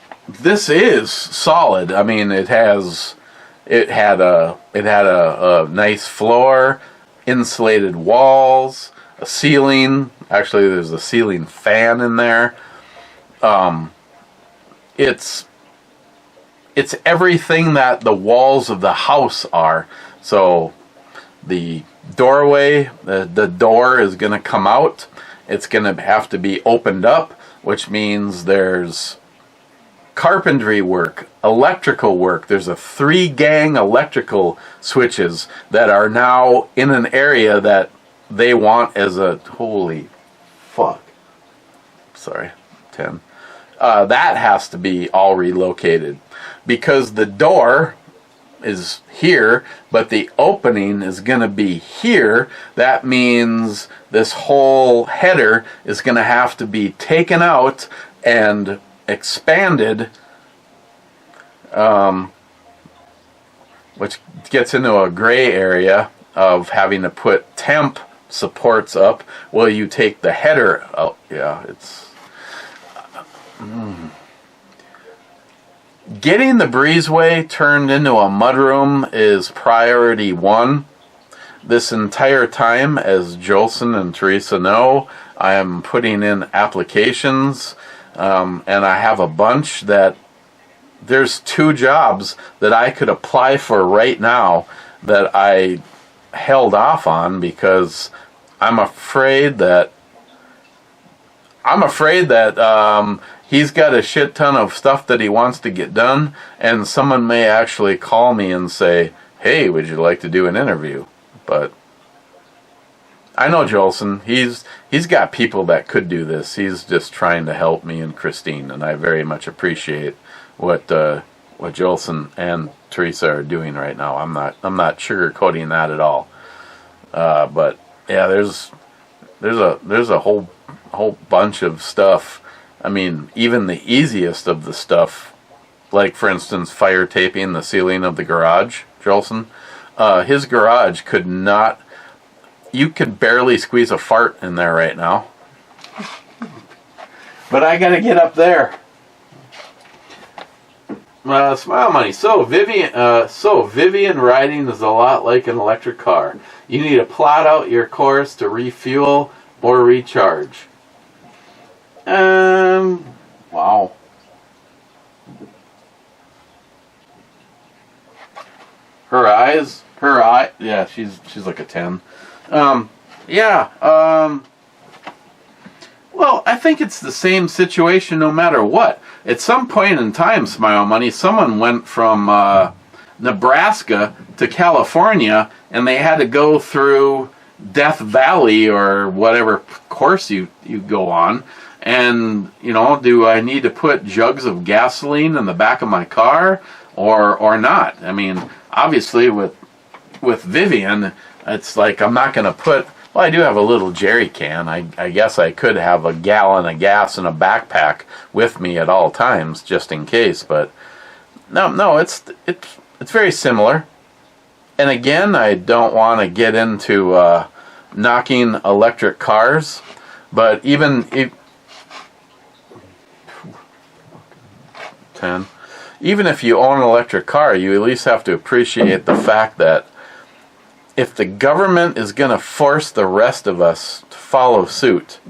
[SPEAKER 2] solid. I mean, it had a nice floor, insulated walls, a ceiling, Actually, there's a ceiling fan in there. It's everything that the walls of the house are. So the doorway, the door is going to come out. It's going to have to be opened up, which means there's carpentry work, electrical work. There's a 3-gang electrical switches that are now in an area that they want as a, holy fuck. Sorry, 10. That has to be all relocated because the door is here, but the opening is going to be here. That means this whole header is going to have to be taken out and expanded, which gets into a gray area of having to put temp supports up while you take the header out. Yeah, it's getting the breezeway turned into a mudroom is priority 1. This entire time, as Jolson and Teresa know, I am putting in applications, and I have a bunch that there's 2 jobs that I could apply for right now that I held off on because I'm afraid that he's got a shit ton of stuff that he wants to get done, and someone may actually call me and say, hey, would you like to do an interview? But I know Jolson, he's got people that could do this. He's just trying to help me and Christine, and I very much appreciate what Jolson and Teresa are doing right now. I'm not sugarcoating that at all. But yeah, there's a whole bunch of stuff. I mean, even the easiest of the stuff, like for instance, fire taping the ceiling of the garage, Jolson, his garage could not. You could barely squeeze a fart in there right now. But I gotta get up there. Smile money. So Vivian riding is a lot like an electric car. You need to plot out your course to refuel or recharge. Wow. Yeah, she's like a 10. Well, I think it's the same situation no matter what. At some point in time, Smile Money, someone went from Nebraska to California, and they had to go through Death Valley or whatever course you go on. And, do I need to put jugs of gasoline in the back of my car or not? I mean, obviously with Vivian, it's like I'm not going to put... Well, I do have a little jerry can. I guess I could have a gallon of gas in a backpack with me at all times, just in case. But no, it's very similar. And again, I don't want to get into knocking electric cars, but even if you own an electric car, you at least have to appreciate the fact that if the government is going to force the rest of us to follow suit,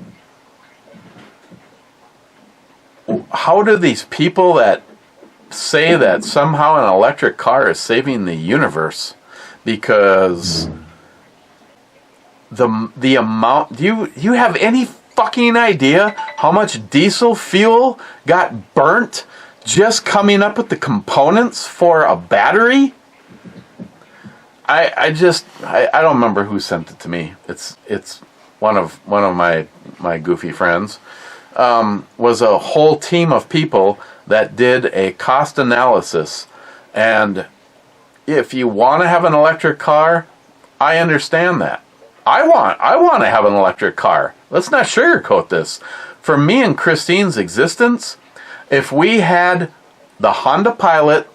[SPEAKER 2] how do these people that say that somehow an electric car is saving the universe because the amount... Do you have any fucking idea how much diesel fuel got burnt just coming up with the components for a battery? I don't remember who sent it to me. It's one of my goofy friends. Was a whole team of people that did a cost analysis, and if you want to have an electric car, I understand that. I want to have an electric car. Let's not sugarcoat this. For me and Christine's existence, if we had the Honda Pilot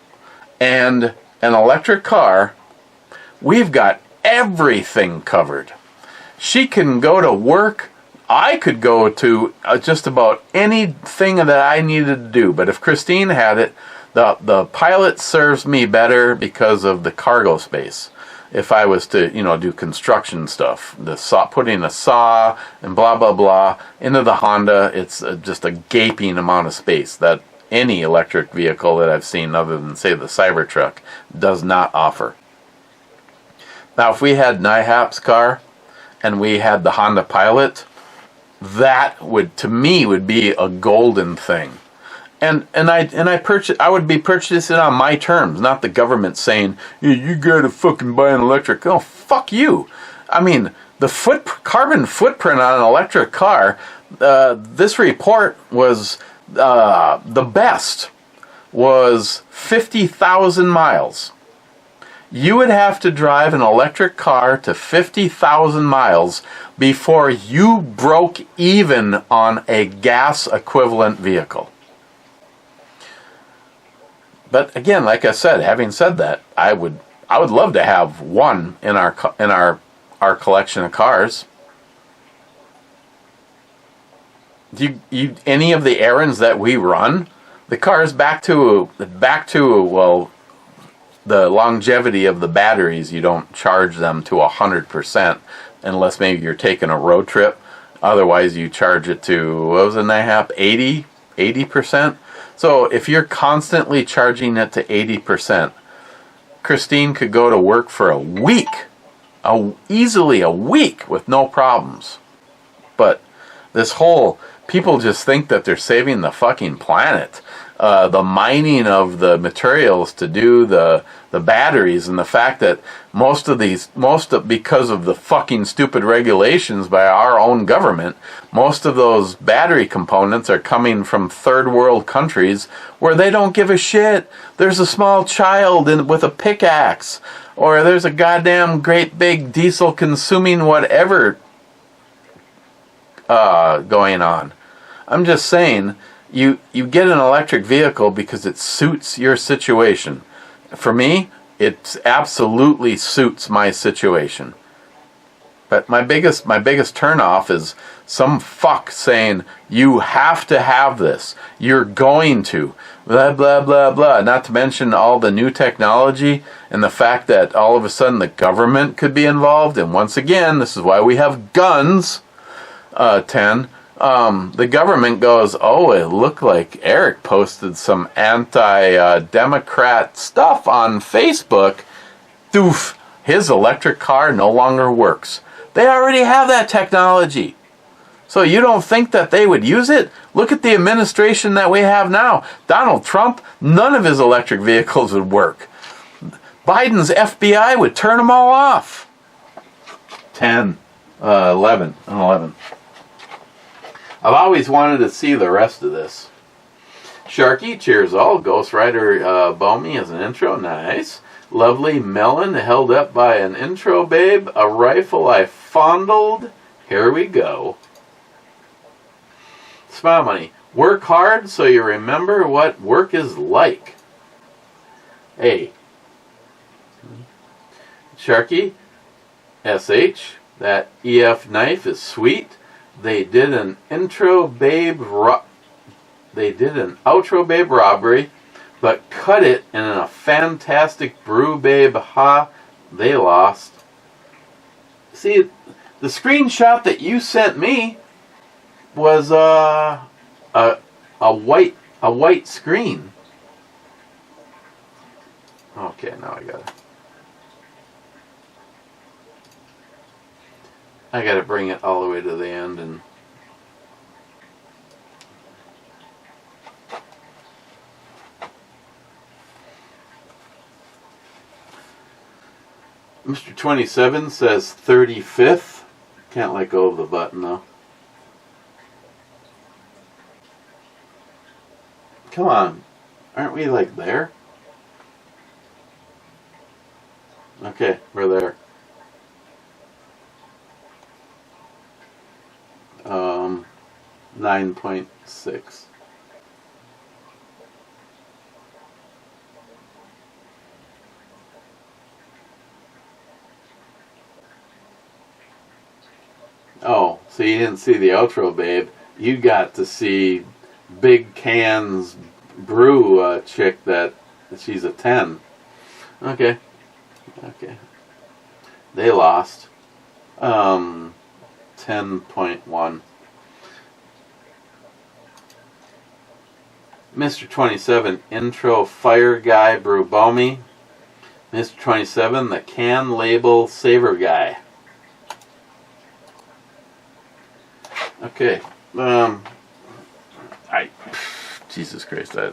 [SPEAKER 2] and an electric car, we've got everything covered. She can go to work. I could go to just about anything that I needed to do. But if Christine had it, the Pilot serves me better because of the cargo space. if I was to, do construction stuff. Putting a saw and blah, blah, blah into the Honda, it's just a gaping amount of space that any electric vehicle that I've seen other than, say, the Cybertruck does not offer. Now, if we had NIHAP's car and we had the Honda Pilot, that would, to me, would be a golden thing. And I would be purchasing it on my terms, not the government saying, you gotta fucking buy an electric. Oh, fuck you. I mean, the carbon footprint on an electric car, this report was, the best was 50,000 miles. You would have to drive an electric car to 50,000 miles before you broke even on a gas equivalent vehicle. But again, like I said, having said that, I would love to have one in our collection of cars. Any of the errands that we run, the cars back to well, the longevity of the batteries, you don't charge them to 100% unless maybe you're taking a road trip. Otherwise, you charge it to, what was it, 80%? So if you're constantly charging it to 80%, Christine could go to work for a week, easily a week with no problems. But this whole, people just think that they're saving the fucking planet. The mining of the materials to do the batteries, and the fact that because of the fucking stupid regulations by our own government, most of those battery components are coming from third world countries where they don't give a shit. There's a small child with a pickaxe, or there's a goddamn great big diesel consuming whatever going on. I'm just saying, you get an electric vehicle because it suits your situation. For me, it absolutely suits my situation. But my biggest turnoff is some fuck saying, you have to have this. You're going to. Blah, blah, blah, blah. Not to mention all the new technology and the fact that all of a sudden the government could be involved. And once again, this is why we have guns. 10. The government goes, oh, it looked like Eric posted some anti-Democrat stuff on Facebook. Doof, his electric car no longer works. They already have that technology. So you don't think that they would use it? Look at the administration that we have now. Donald Trump, none of his electric vehicles would work. Biden's FBI would turn them all off. 11. I've always wanted to see the rest of this. Sharky, cheers all. Ghost Rider Bomi as an intro. Nice. Lovely melon held up by an intro babe. A rifle I fondled. Here we go. Smile Money. Work hard so you remember what work is like. Hey. Sharky, SH. That EF knife is sweet. They did an outro babe robbery, but cut it in a fantastic brew babe. Ha, they lost. See, the screenshot that you sent me was a white screen. Okay, now I gotta bring it all the way to the end and Mr. 27 says 35th. Can't let go of the button though. Come on. Aren't we like there? Okay, we're there. 9.6. Oh, so you didn't see the outro, babe. You got to see Big Cans Brew chick that she's a 10. Okay. They lost. 10.1. Mr. 27, Intro Fire Guy Brubomi. Mr. 27, the Can Label Saver Guy. Okay. Jesus Christ, I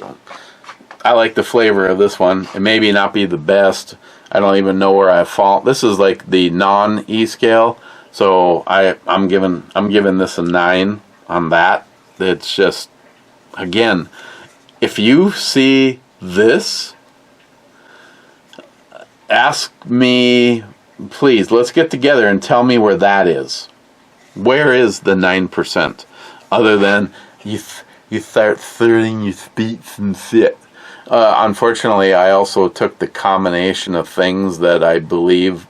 [SPEAKER 2] like the flavor of this one. It may not be the best. I don't even know where I fall. This is like the non-E scale, so I'm giving this a 9 on that. It's just, again, if you see this, ask me, please, let's get together and tell me where that is. Where is the 9%? Other than you start throwing your speech and shit. Unfortunately, I also took the combination of things that I believe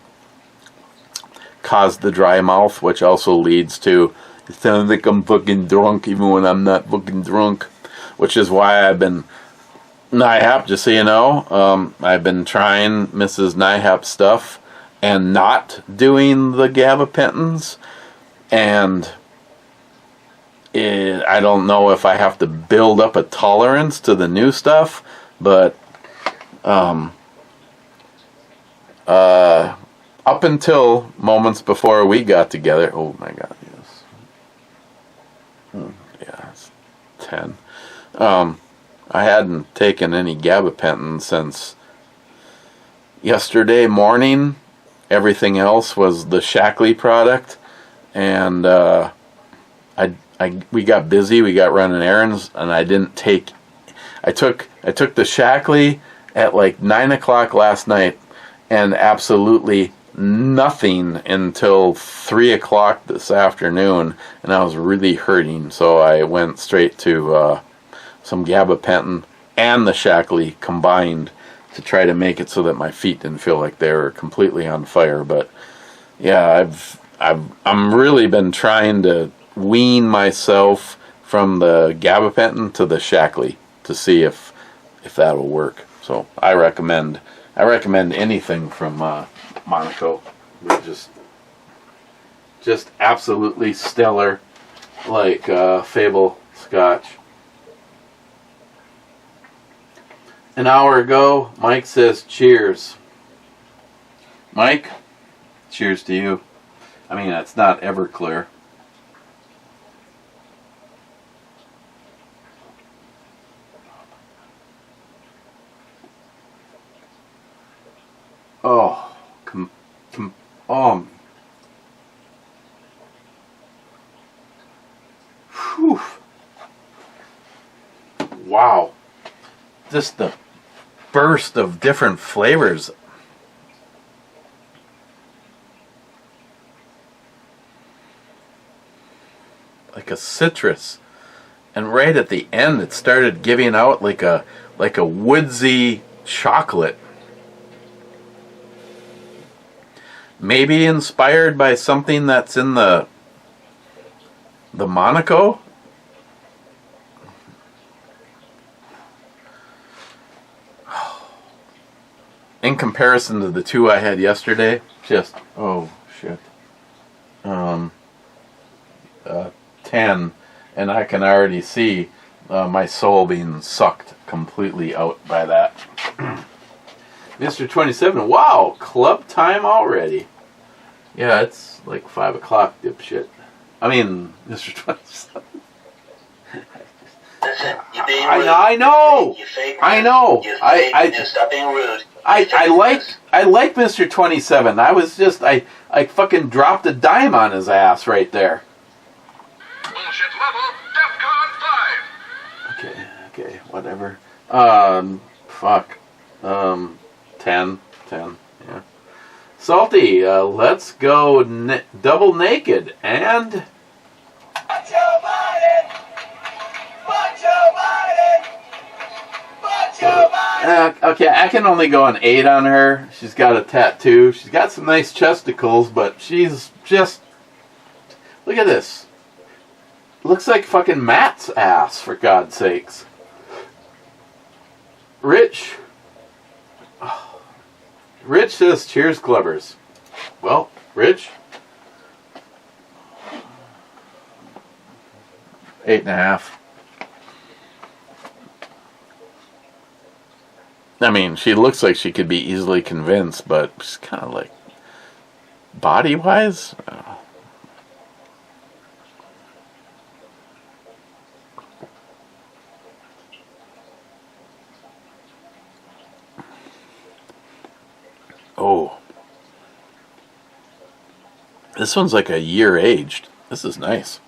[SPEAKER 2] caused the dry mouth, which also leads to, it sounds like I'm fucking drunk even when I'm not fucking drunk. Which is why I've been, NIHAP, just so you know, I've been trying Mrs. NIHAP stuff and not doing the gabapentins. And I don't know if I have to build up a tolerance to the new stuff, but up until moments before we got together, oh my god, yes. Yeah, it's 10. I hadn't taken any gabapentin since yesterday morning. Everything else was the Shackley product, and we got busy. We got running errands, and I didn't take. I took the Shackley at like 9 o'clock last night, and absolutely nothing until 3 o'clock this afternoon, and I was really hurting. So I went straight to some gabapentin and the Shackley combined to try to make it so that my feet didn't feel like they were completely on fire. But yeah, I'm really been trying to wean myself from the gabapentin to the Shackley to see if that'll work. So I recommend anything from Monaco. Just absolutely stellar, like Fable Scotch. An hour ago, Mike says cheers. Mike, cheers to you. I mean, it's not Everclear. Oh, whew. Wow. Just the burst of different flavors. Like a citrus. And right at the end it started giving out like a woodsy chocolate. Maybe inspired by something that's in the Monaco. In comparison to the two I had yesterday, just, oh shit, 10, and I can already see my soul being sucked completely out by that. Mr. 27, wow, club time already. Yeah, it's like 5 o'clock, dipshit. I mean, Mr. 27.
[SPEAKER 5] Listen, you're being rude.
[SPEAKER 2] I know.
[SPEAKER 5] You're fake
[SPEAKER 2] I
[SPEAKER 5] rude.
[SPEAKER 2] know.
[SPEAKER 5] You're fake. Stop being rude.
[SPEAKER 2] I like Mr. 27. I was just I fucking dropped a dime on his ass right there.
[SPEAKER 4] Bullshit level, DEFCON 5.
[SPEAKER 2] Okay, whatever. Fuck. 10, yeah. Salty, let's go double naked and okay, I can only go an 8 on her. She's got a tattoo. She's got some nice chesticles, but she's just... Look at this. Looks like fucking Matt's ass, for God's sakes. Rich. Oh. Rich says, cheers, clubbers. Well, Rich? 8.5. I mean, she looks like she could be easily convinced, but she's kind of like, body-wise? Oh. This one's like a year aged. This is nice.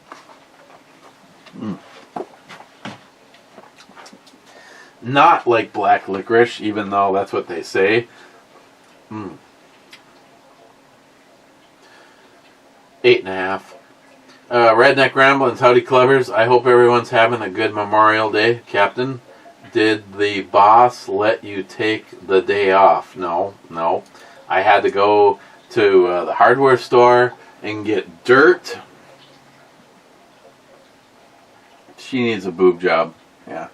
[SPEAKER 2] Not like black licorice, even though that's what they say. 8.5. Redneck Ramblings, howdy clevers. I hope everyone's having a good Memorial Day. Captain, did the boss let you take the day off? No. I had to go to the hardware store and get dirt. She needs a boob job. Yeah.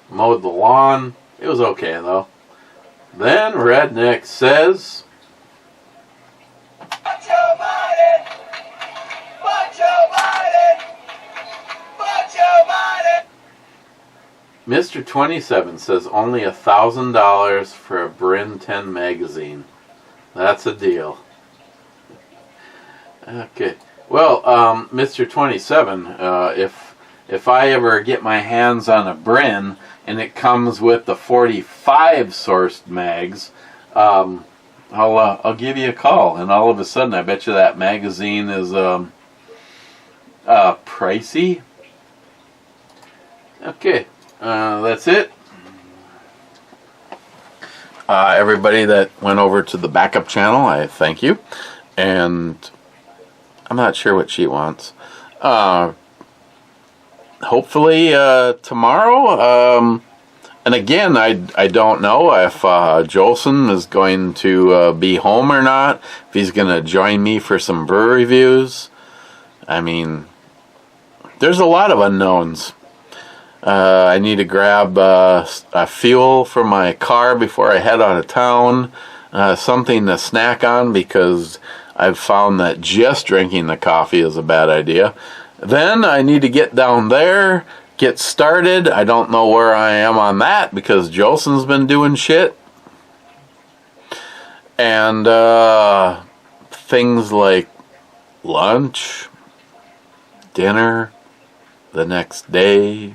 [SPEAKER 2] Mowed the lawn. It was okay though. Then Redneck says,
[SPEAKER 5] Watch your body. Watch your body. Watch your body.
[SPEAKER 2] Mr. 27 says only $1,000 for a Bryn 10 magazine. That's a deal. Okay. Well, Mr. 27, if I ever get my hands on a Bryn and it comes with the 45 sourced mags, I'll give you a call, and all of a sudden I bet you that magazine is pricey. Okay, that's it. Everybody that went over to the backup channel, I thank you. And I'm not sure what she wants. Hopefully tomorrow. And again, I don't know if Jolson is going to be home or not. If he's going to join me for some brew reviews. I mean, there's a lot of unknowns. I need to grab a fuel for my car before I head out of town. Something to snack on, because I've found that just drinking the coffee is a bad idea. Then I need to get down there, get started. I don't know where I am on that because Jolson's been doing shit. And things like lunch, dinner, the next day,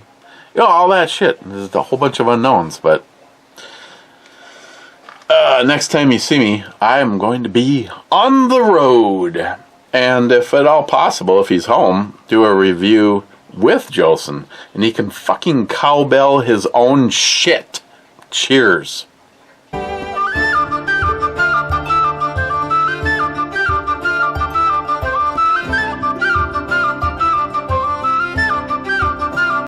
[SPEAKER 2] all that shit. There's a whole bunch of unknowns, but next time you see me, I'm going to be on the road. And if at all possible, if he's home, do a review with Jolson. And he can fucking cowbell his own shit. Cheers.